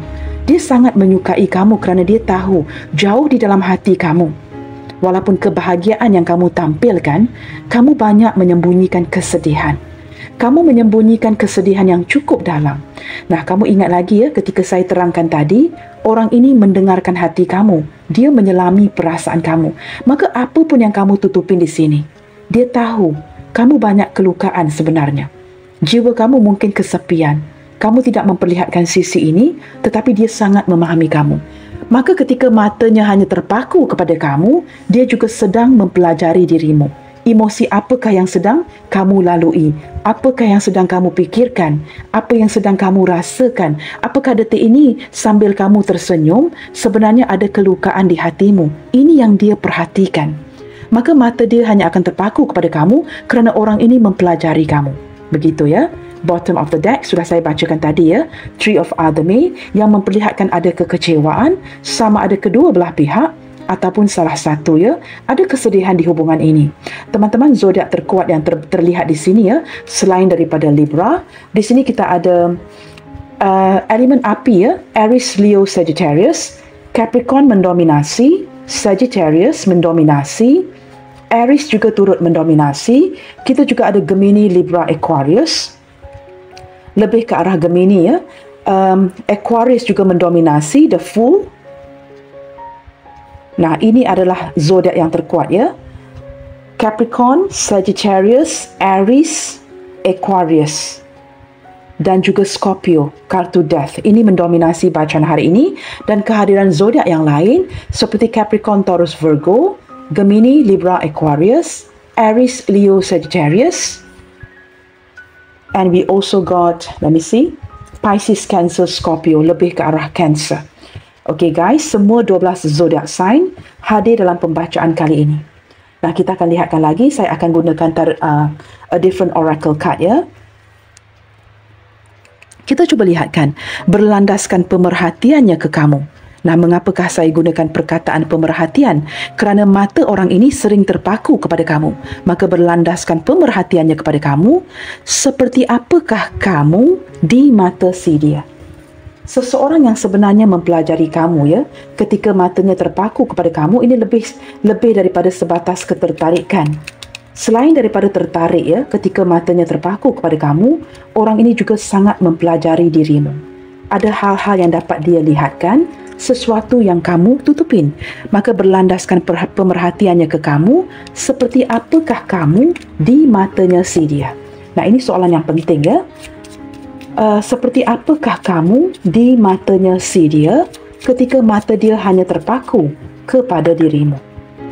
Dia sangat menyukai kamu kerana dia tahu jauh di dalam hati kamu, walaupun kebahagiaan yang kamu tampilkan, kamu banyak menyembunyikan kesedihan. Kamu menyembunyikan kesedihan yang cukup dalam. Nah, kamu ingat lagi ya ketika saya terangkan tadi, orang ini mendengarkan hati kamu. Dia menyelami perasaan kamu. Maka apa pun yang kamu tutupin di sini, dia tahu kamu banyak kelukaan sebenarnya. Jiwa kamu mungkin kesepian. Kamu tidak memperlihatkan sisi ini, tetapi dia sangat memahami kamu. Maka ketika matanya hanya terpaku kepada kamu, dia juga sedang mempelajari dirimu. Emosi apakah yang sedang kamu lalui? Apakah yang sedang kamu pikirkan? Apa yang sedang kamu rasakan? Apakah detik ini sambil kamu tersenyum, sebenarnya ada kelukaan di hatimu? Ini yang dia perhatikan. Maka mata dia hanya akan terpaku kepada kamu kerana orang ini mempelajari kamu. Begitu ya. Bottom of the deck sudah saya bacakan tadi ya. Three of Adame yang memperlihatkan ada kekecewaan, sama ada kedua belah pihak ataupun salah satu ya, ada kesedihan di hubungan ini. Teman-teman, zodiak terkuat yang terlihat di sini ya, selain daripada Libra, di sini kita ada elemen api ya, Aries, Leo, Sagittarius, Capricorn mendominasi, Sagittarius mendominasi, Aries juga turut mendominasi. Kita juga ada Gemini, Libra, Aquarius. Lebih ke arah Gemini ya. Aquarius juga mendominasi, the Fool. Nah, ini adalah zodiak yang terkuat ya. Capricorn, Sagittarius, Aries, Aquarius, dan juga Scorpio, kartu Death. Ini mendominasi bacaan hari ini, dan kehadiran zodiak yang lain seperti Capricorn, Taurus, Virgo, Gemini, Libra, Aquarius, Aries, Leo, Sagittarius, and we also got, let me see, Pisces, Cancer, Scorpio, lebih ke arah Cancer. Okay guys, semua 12 zodiak sign hadir dalam pembacaan kali ini. Nah, kita akan lihatkan lagi. Saya akan gunakan a different oracle card ya. Kita cuba lihatkan berlandaskan pemerhatiannya ke kamu. Nah, mengapakah saya gunakan perkataan pemerhatian? Kerana mata orang ini sering terpaku kepada kamu. Maka berlandaskan pemerhatiannya kepada kamu, seperti apakah kamu di mata si dia? Seseorang yang sebenarnya mempelajari kamu ya, ketika matanya terpaku kepada kamu, ini lebih daripada sebatas ketertarikan. Selain daripada tertarik ya, ketika matanya terpaku kepada kamu, orang ini juga sangat mempelajari dirimu. Ada hal-hal yang dapat dia lihatkan sesuatu yang kamu tutupin. Maka berlandaskan pemerhatiannya ke kamu, seperti apakah kamu di matanya si dia? Nah, ini soalan yang penting ya. Seperti apakah kamu di matanya si dia ketika mata dia hanya terpaku kepada dirimu?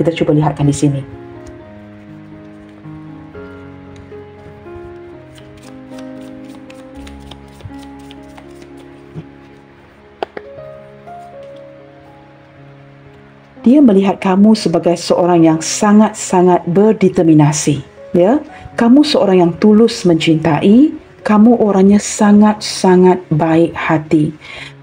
Kita cuba lihatkan di sini. Dia melihat kamu sebagai seorang yang sangat-sangat berdeterminasi. Ya, kamu seorang yang tulus mencintai, kamu orangnya sangat-sangat baik hati.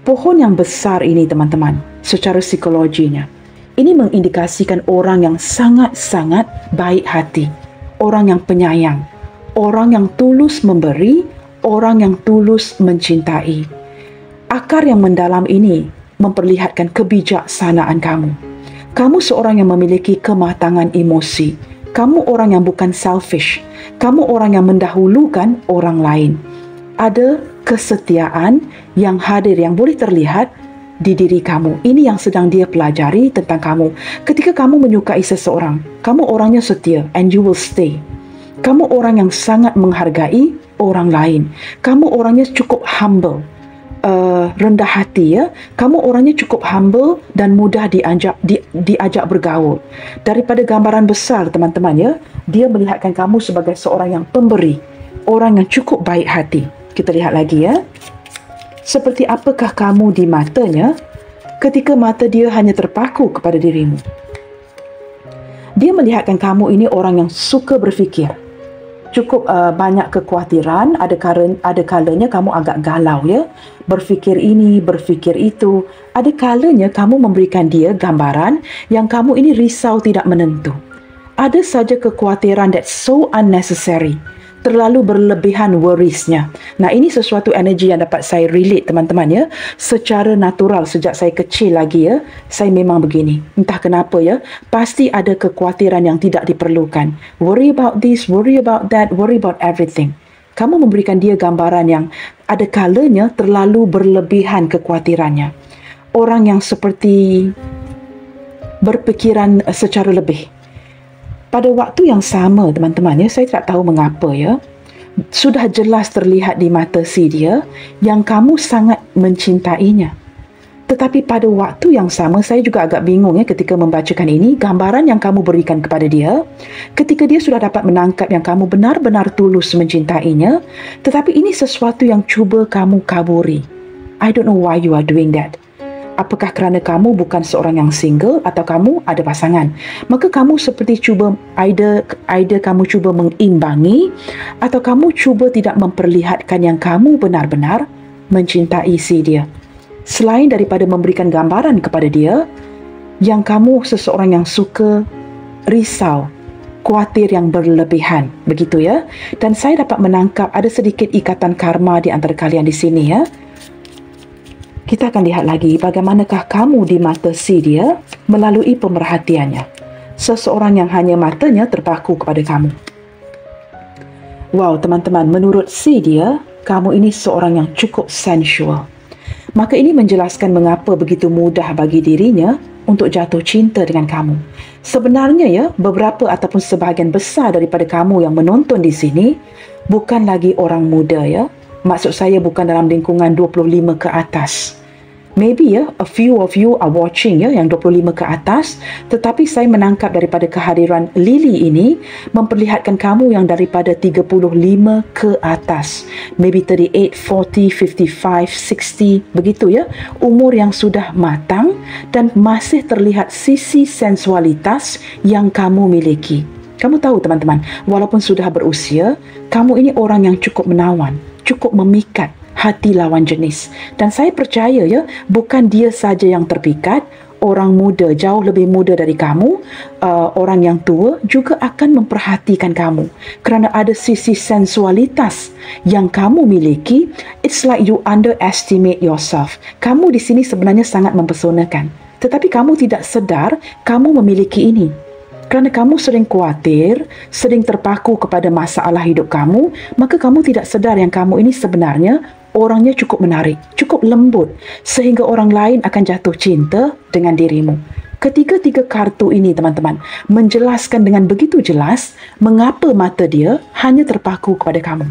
Pohon yang besar ini, teman-teman, secara psikologinya, ini mengindikasikan orang yang sangat-sangat baik hati, orang yang penyayang, orang yang tulus memberi, orang yang tulus mencintai. Akar yang mendalam ini memperlihatkan kebijaksanaan kamu. Kamu seorang yang memiliki kematangan emosi. Kamu orang yang bukan selfish. Kamu orang yang mendahulukan orang lain. Ada kesetiaan yang hadir, yang boleh terlihat di diri kamu. Ini yang sedang dia pelajari tentang kamu. Ketika kamu menyukai seseorang, kamu orangnya setia and you will stay. Kamu orang yang sangat menghargai orang lain. Kamu orangnya cukup humble. Rendah hati ya. Kamu orangnya cukup humble dan mudah diajak bergaul. Daripada gambaran besar, teman-teman ya, dia melihatkan kamu sebagai seorang yang pemberi, orang yang cukup baik hati. Kita lihat lagi ya. Seperti apakah kamu di matanya ketika mata dia hanya terpaku kepada dirimu? Dia melihatkan kamu ini orang yang suka berfikir. Cukup banyak kekhawatiran, ada kalanya kamu agak galau ya, berfikir ini, berfikir itu. Ada kalanya kamu memberikan dia gambaran yang kamu ini risau tidak menentu. Ada saja kekhawatiran that's so unnecessary, terlalu berlebihan worriesnya. Nah, ini sesuatu energi yang dapat saya relate, teman-teman ya. Secara natural sejak saya kecil lagi ya, saya memang begini. Entah kenapa ya, pasti ada kekhawatiran yang tidak diperlukan. Worry about this, worry about that, worry about everything. Kamu memberikan dia gambaran yang ada kalanya terlalu berlebihan kekhawatirannya. Orang yang seperti berpikiran secara lebih. Pada waktu yang sama, teman-teman ya, saya tak tahu mengapa ya, sudah jelas terlihat di mata si dia yang kamu sangat mencintainya. Tetapi pada waktu yang sama, saya juga agak bingung ya ketika membacakan ini, gambaran yang kamu berikan kepada dia, ketika dia sudah dapat menangkap yang kamu benar-benar tulus mencintainya, tetapi ini sesuatu yang cuba kamu kaburi. I don't know why you are doing that. Apakah kerana kamu bukan seorang yang single atau kamu ada pasangan? Maka kamu seperti cuba, either kamu cuba mengimbangi atau kamu cuba tidak memperlihatkan yang kamu benar-benar mencintai si dia. Selain daripada memberikan gambaran kepada dia, yang kamu seseorang yang suka risau, khawatir yang berlebihan, begitu ya. Dan saya dapat menangkap ada sedikit ikatan karma di antara kalian di sini ya. Kita akan lihat lagi bagaimanakah kamu di mata si dia melalui pemerhatiannya. Seseorang yang hanya matanya terpaku kepada kamu. Wow, teman-teman, menurut si dia, kamu ini seorang yang cukup sensual. Maka ini menjelaskan mengapa begitu mudah bagi dirinya untuk jatuh cinta dengan kamu. Sebenarnya ya, beberapa ataupun sebahagian besar daripada kamu yang menonton di sini bukan lagi orang muda ya. Maksud saya bukan dalam lingkungan 25 ke atas. Maybe ya, a few of you are watching ya, yang 25 ke atas. Tetapi saya menangkap daripada kehadiran Lily ini, memperlihatkan kamu yang daripada 35 ke atas. Maybe 38, 40, 55, 60, begitu ya. Umur yang sudah matang dan masih terlihat sisi sensualitas yang kamu miliki. Kamu tahu teman-teman, walaupun sudah berusia, kamu ini orang yang cukup menawan, cukup memikat hati lawan jenis. Dan saya percaya ya, bukan dia saja yang terpikat, orang muda, jauh lebih muda dari kamu, orang yang tua juga akan memperhatikan kamu. Kerana ada sisi sensualitas yang kamu miliki. It's like you underestimate yourself. Kamu di sini sebenarnya sangat mempesonakan. Tetapi kamu tidak sedar kamu memiliki ini. Kerana kamu sering khawatir, sering terpaku kepada masalah hidup kamu, maka kamu tidak sedar yang kamu ini sebenarnya orangnya cukup menarik, cukup lembut sehingga orang lain akan jatuh cinta dengan dirimu. Ketiga-tiga kartu ini teman-teman menjelaskan dengan begitu jelas mengapa mata dia hanya terpaku kepada kamu.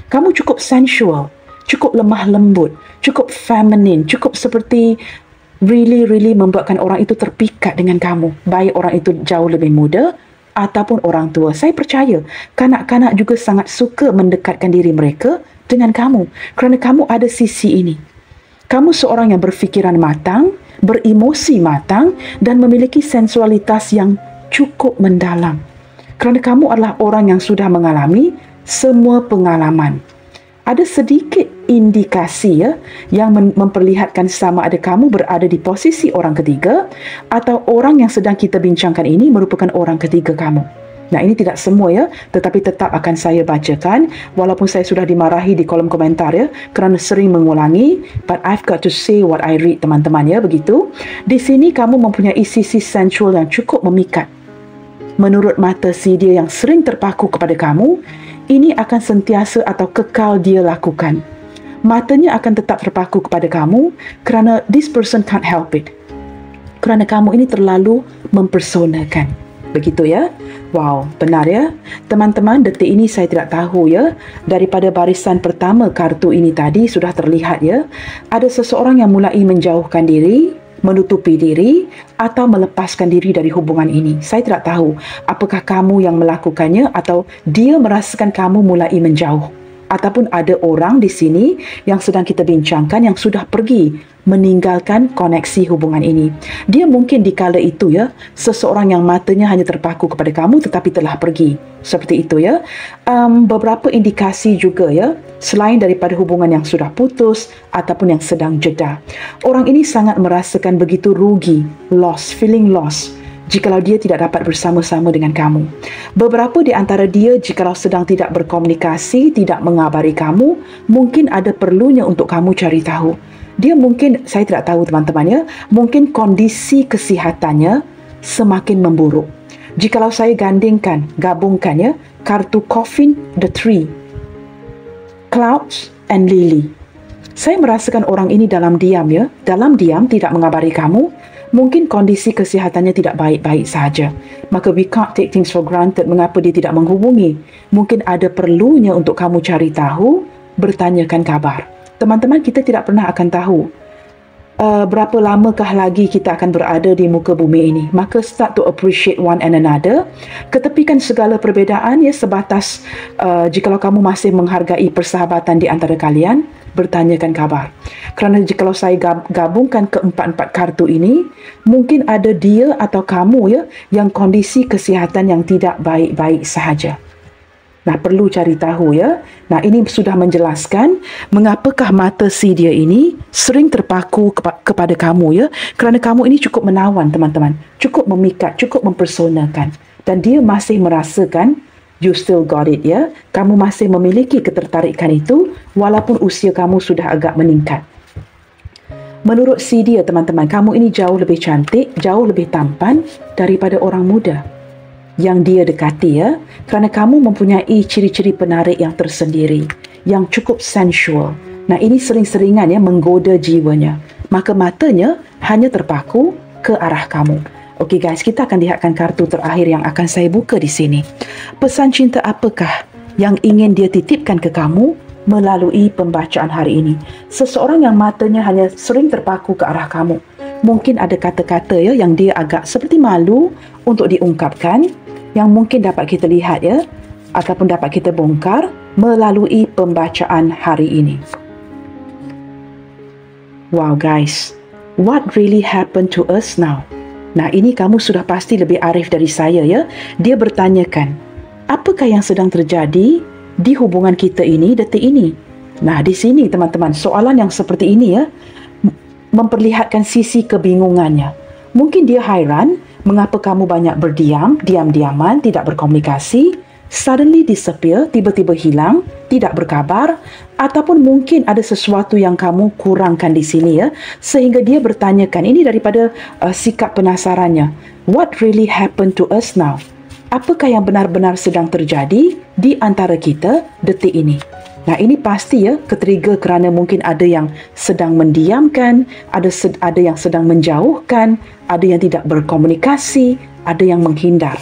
Kamu cukup sensual, cukup lemah lembut, cukup feminine, cukup seperti really membuatkan orang itu terpikat dengan kamu. Baik orang itu jauh lebih muda ataupun orang tua. Saya percaya kanak-kanak juga sangat suka mendekatkan diri mereka dengan kamu kerana kamu ada sisi ini. Kamu seorang yang berfikiran matang, beremosi matang dan memiliki sensualitas yang cukup mendalam. Kerana kamu adalah orang yang sudah mengalami semua pengalaman. Ada sedikit indikasi yang memperlihatkan sama ada kamu berada di posisi orang ketiga atau orang yang sedang kita bincangkan ini merupakan orang ketiga kamu. Nah, ini tidak semua tetapi tetap akan saya bacakan walaupun saya sudah dimarahi di kolom komentar kerana sering mengulangi, but I've got to say what I read teman-teman begitu. Di sini kamu mempunyai sisi sensual yang cukup memikat. Menurut mata si dia yang sering terpaku kepada kamu, ini akan sentiasa atau kekal dia lakukan. Matanya akan tetap terpaku kepada kamu kerana this person can't help it. Kerana kamu ini terlalu mempersonakan. Begitu Wow, benar teman-teman, detik ini saya tidak tahu daripada barisan pertama kartu ini tadi sudah terlihat ada seseorang yang mulai menjauhkan diri, menutupi diri atau melepaskan diri dari hubungan ini. Saya tidak tahu apakah kamu yang melakukannya atau dia merasakan kamu mulai menjauh. Ataupun ada orang di sini yang sedang kita bincangkan yang sudah pergi meninggalkan koneksi hubungan ini. Dia mungkin di kala itu seseorang yang matanya hanya terpaku kepada kamu tetapi telah pergi. Seperti itu beberapa indikasi juga selain daripada hubungan yang sudah putus ataupun yang sedang jeda. Orang ini sangat merasakan begitu rugi, feeling lost jikalau dia tidak dapat bersama-sama dengan kamu. Beberapa di antara dia jikalau sedang tidak berkomunikasi, tidak mengabari kamu, mungkin ada perlunya untuk kamu cari tahu. Dia mungkin, saya tidak tahu teman-teman mungkin kondisi kesihatannya semakin memburuk. Jikalau saya gabungkan kartu coffin, the tree, clouds and lily. Saya merasakan orang ini dalam diam tidak mengabari kamu. Mungkin kondisi kesihatannya tidak baik-baik sahaja. Maka we can't take things for granted mengapa dia tidak menghubungi. Mungkin ada perlunya untuk kamu cari tahu, bertanyakan kabar. Teman-teman, kita tidak pernah akan tahu berapa lamakah lagi kita akan berada di muka bumi ini. Maka start to appreciate one and another. Ketepikan segala perbezaan sebatas jikalau kamu masih menghargai persahabatan di antara kalian, bertanyakan kabar. Kerana jikalau saya gabungkan keempat-empat kartu ini, mungkin ada dia atau kamu yang kondisi kesihatan yang tidak baik-baik sahaja. Nah, perlu cari tahu Nah, ini sudah menjelaskan mengapakah mata si dia ini sering terpaku kepada kamu kerana kamu ini cukup menawan teman-teman, cukup memikat, cukup mempersonakan dan dia masih merasakan you still got it kamu masih memiliki ketertarikan itu walaupun usia kamu sudah agak meningkat. Menurut si dia teman-teman, kamu ini jauh lebih cantik, jauh lebih tampan daripada orang muda yang dia dekati kerana kamu mempunyai ciri-ciri penarik yang tersendiri, yang cukup sensual. Nah, ini sering-seringan menggoda jiwanya. Maka matanya hanya terpaku ke arah kamu. Okey guys, kita akan lihatkan kartu terakhir yang akan saya buka di sini. Pesan cinta apakah yang ingin dia titipkan ke kamu melalui pembacaan hari ini? Seseorang yang matanya hanya sering terpaku ke arah kamu. Mungkin ada kata-kata yang dia agak seperti malu untuk diungkapkan, yang mungkin dapat kita lihat ataupun dapat kita bongkar melalui pembacaan hari ini. Wow guys, what really happened to us now? Nah, ini kamu sudah pasti lebih arif dari saya Dia bertanyakan, apakah yang sedang terjadi di hubungan kita ini detik ini? Nah, di sini teman-teman, soalan yang seperti ini memperlihatkan sisi kebingungannya. Mungkin dia hairan mengapa kamu banyak diam-diaman, tidak berkomunikasi, suddenly disappear, tiba-tiba hilang, tidak berkabar, ataupun mungkin ada sesuatu yang kamu kurangkan di sini sehingga dia bertanyakan. Ini daripada sikap penasarannya. What really happened to us now? Apakah yang benar-benar sedang terjadi di antara kita detik ini? Nah, ini pasti ya ketrigger kerana mungkin ada yang sedang mendiamkan, ada yang sedang menjauhkan, ada yang tidak berkomunikasi, ada yang menghindar.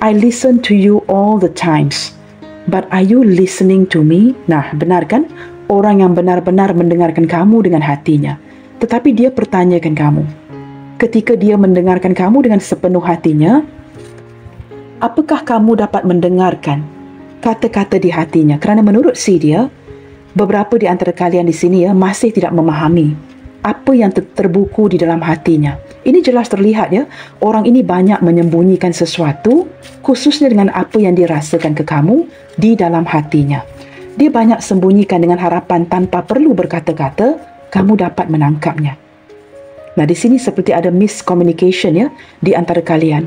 I listen to you all the times, but are you listening to me? Nah, benar kan? Orang yang benar-benar mendengarkan kamu dengan hatinya. Tetapi dia pertanyakan kamu. Ketika dia mendengarkan kamu dengan sepenuh hatinya, apakah kamu dapat mendengarkan kata-kata di hatinya? Kerana menurut si dia, beberapa di antara kalian di sini ya masih tidak memahami apa yang terbuku di dalam hatinya. Ini jelas terlihat ya, orang ini banyak menyembunyikan sesuatu, khususnya dengan apa yang dirasakan ke kamu di dalam hatinya. Dia banyak sembunyikan dengan harapan tanpa perlu berkata-kata, kamu dapat menangkapnya. Nah, di sini seperti ada miscommunication ya di antara kalian.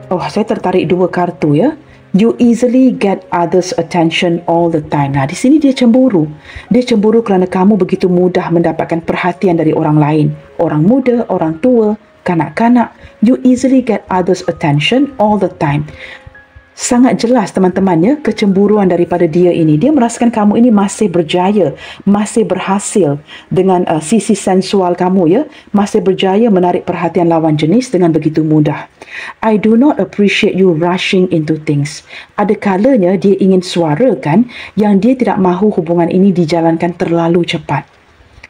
Oh, saya tertarik dua kartu ya. You easily get others' attention all the time. Nah, di sini dia cemburu. Dia cemburu kerana kamu begitu mudah mendapatkan perhatian dari orang lain. Orang muda, orang tua, kanak-kanak. You easily get others' attention all the time. Sangat jelas teman-teman ya, kecemburuan daripada dia ini. Dia merasakan kamu ini masih berjaya, masih berhasil dengan sisi sensual kamu ya, masih berjaya menarik perhatian lawan jenis dengan begitu mudah. I do not appreciate you rushing into things. Ada kalanya dia ingin suarakan yang dia tidak mahu hubungan ini dijalankan terlalu cepat.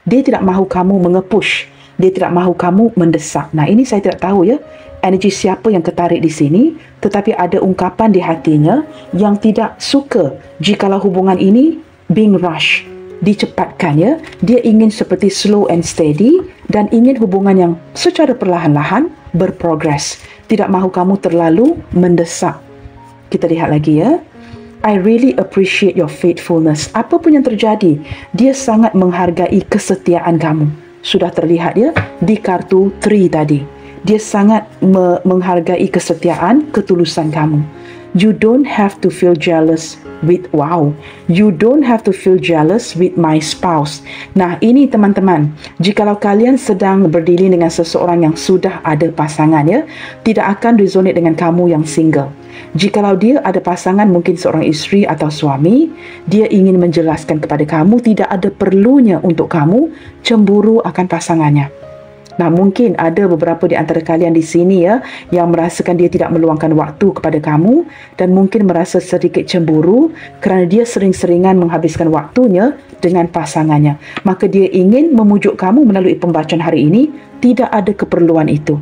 Dia tidak mahu kamu mengepush. Dia tidak mahu kamu mendesak. Nah, ini saya tidak tahu ya, energi siapa yang ketarik di sini, tetapi ada ungkapan di hatinya yang tidak suka jikalau hubungan ini being rush, dicepatkan ya. Dia ingin seperti slow and steady dan ingin hubungan yang secara perlahan-lahan berprogres. Tidak mahu kamu terlalu mendesak. Kita lihat lagi ya. I really appreciate your faithfulness. Apapun yang terjadi, dia sangat menghargai kesetiaan kamu. Sudah terlihat ya di kartu 3 tadi. Dia sangat menghargai kesetiaan, ketulusan kamu. You don't have to feel jealous with, you don't have to feel jealous with my spouse. Nah, ini teman-teman, jikalau kalian sedang berdiri dengan seseorang yang sudah ada pasangan ya, tidak akan resonate dengan kamu yang single. Jikalau dia ada pasangan, mungkin seorang isteri atau suami, dia ingin menjelaskan kepada kamu tidak ada perlunya untuk kamu cemburu akan pasangannya. Nah, mungkin ada beberapa di antara kalian di sini ya yang merasakan dia tidak meluangkan waktu kepada kamu dan mungkin merasa sedikit cemburu kerana dia sering-seringan menghabiskan waktunya dengan pasangannya. Maka dia ingin memujuk kamu melalui pembacaan hari ini, tidak ada keperluan itu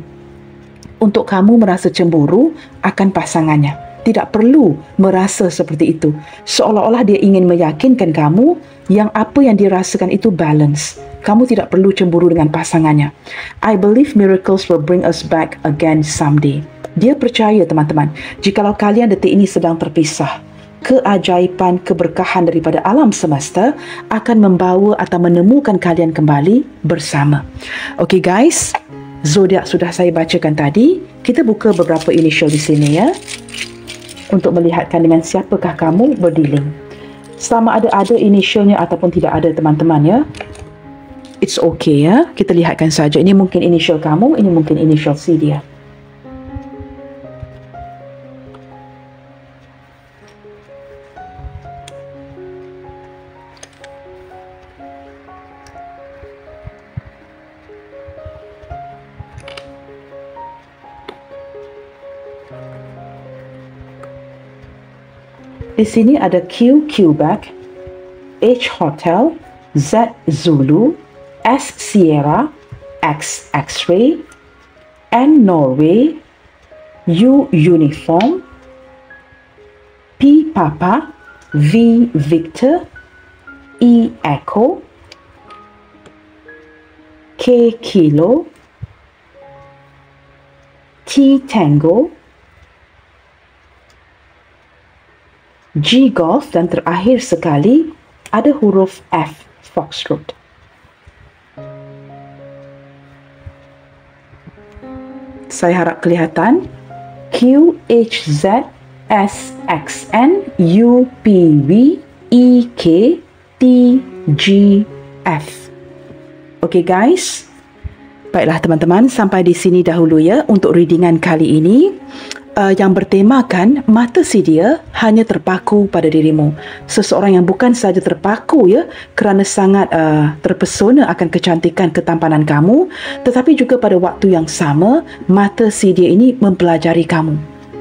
untuk kamu merasa cemburu akan pasangannya. Tidak perlu merasa seperti itu. Seolah-olah dia ingin meyakinkan kamu yang apa yang dirasakan itu balance. Kamu tidak perlu cemburu dengan pasangannya. I believe miracles will bring us back again someday. Dia percaya teman-teman, jikalau kalian detik ini sedang terpisah, keajaiban, keberkahan daripada alam semesta akan membawa atau menemukan kalian kembali bersama. Okay guys, zodiak sudah saya bacakan tadi. Kita buka beberapa initial di sini ya, untuk melihatkan dengan siapakah kamu berdealing. Selama ada initialnya ataupun tidak ada teman-teman ya, it's okay ya. Kita lihatkan saja. Ini mungkin initial kamu, ini mungkin initial si dia. Di sini ada Q Quebec, H Hotel, Z Zulu, S Sierra, X X-ray, N Norway, U Uniform, P Papa, V Victor, E Echo, K Kilo, T Tango, G Golf, dan terakhir sekali ada huruf F Foxtrot. Saya harap kelihatan. Q H Z S X N U P V E K T G F. Okay guys, baiklah teman-teman, sampai di sini dahulu ya untuk readingan kali ini. yang bertemakan mata si dia hanya terpaku pada dirimu. Seseorang yang bukan sahaja terpaku ya kerana sangat terpesona akan kecantikan ketampanan kamu, tetapi juga pada waktu yang sama mata si dia ini mempelajari kamu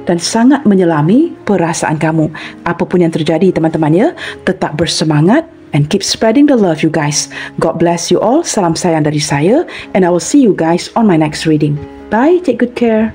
dan sangat menyelami perasaan kamu. Apapun yang terjadi teman-teman ya, tetap bersemangat and keep spreading the love you guys. God bless you all. Salam sayang dari saya and I will see you guys on my next reading. Bye, take good care.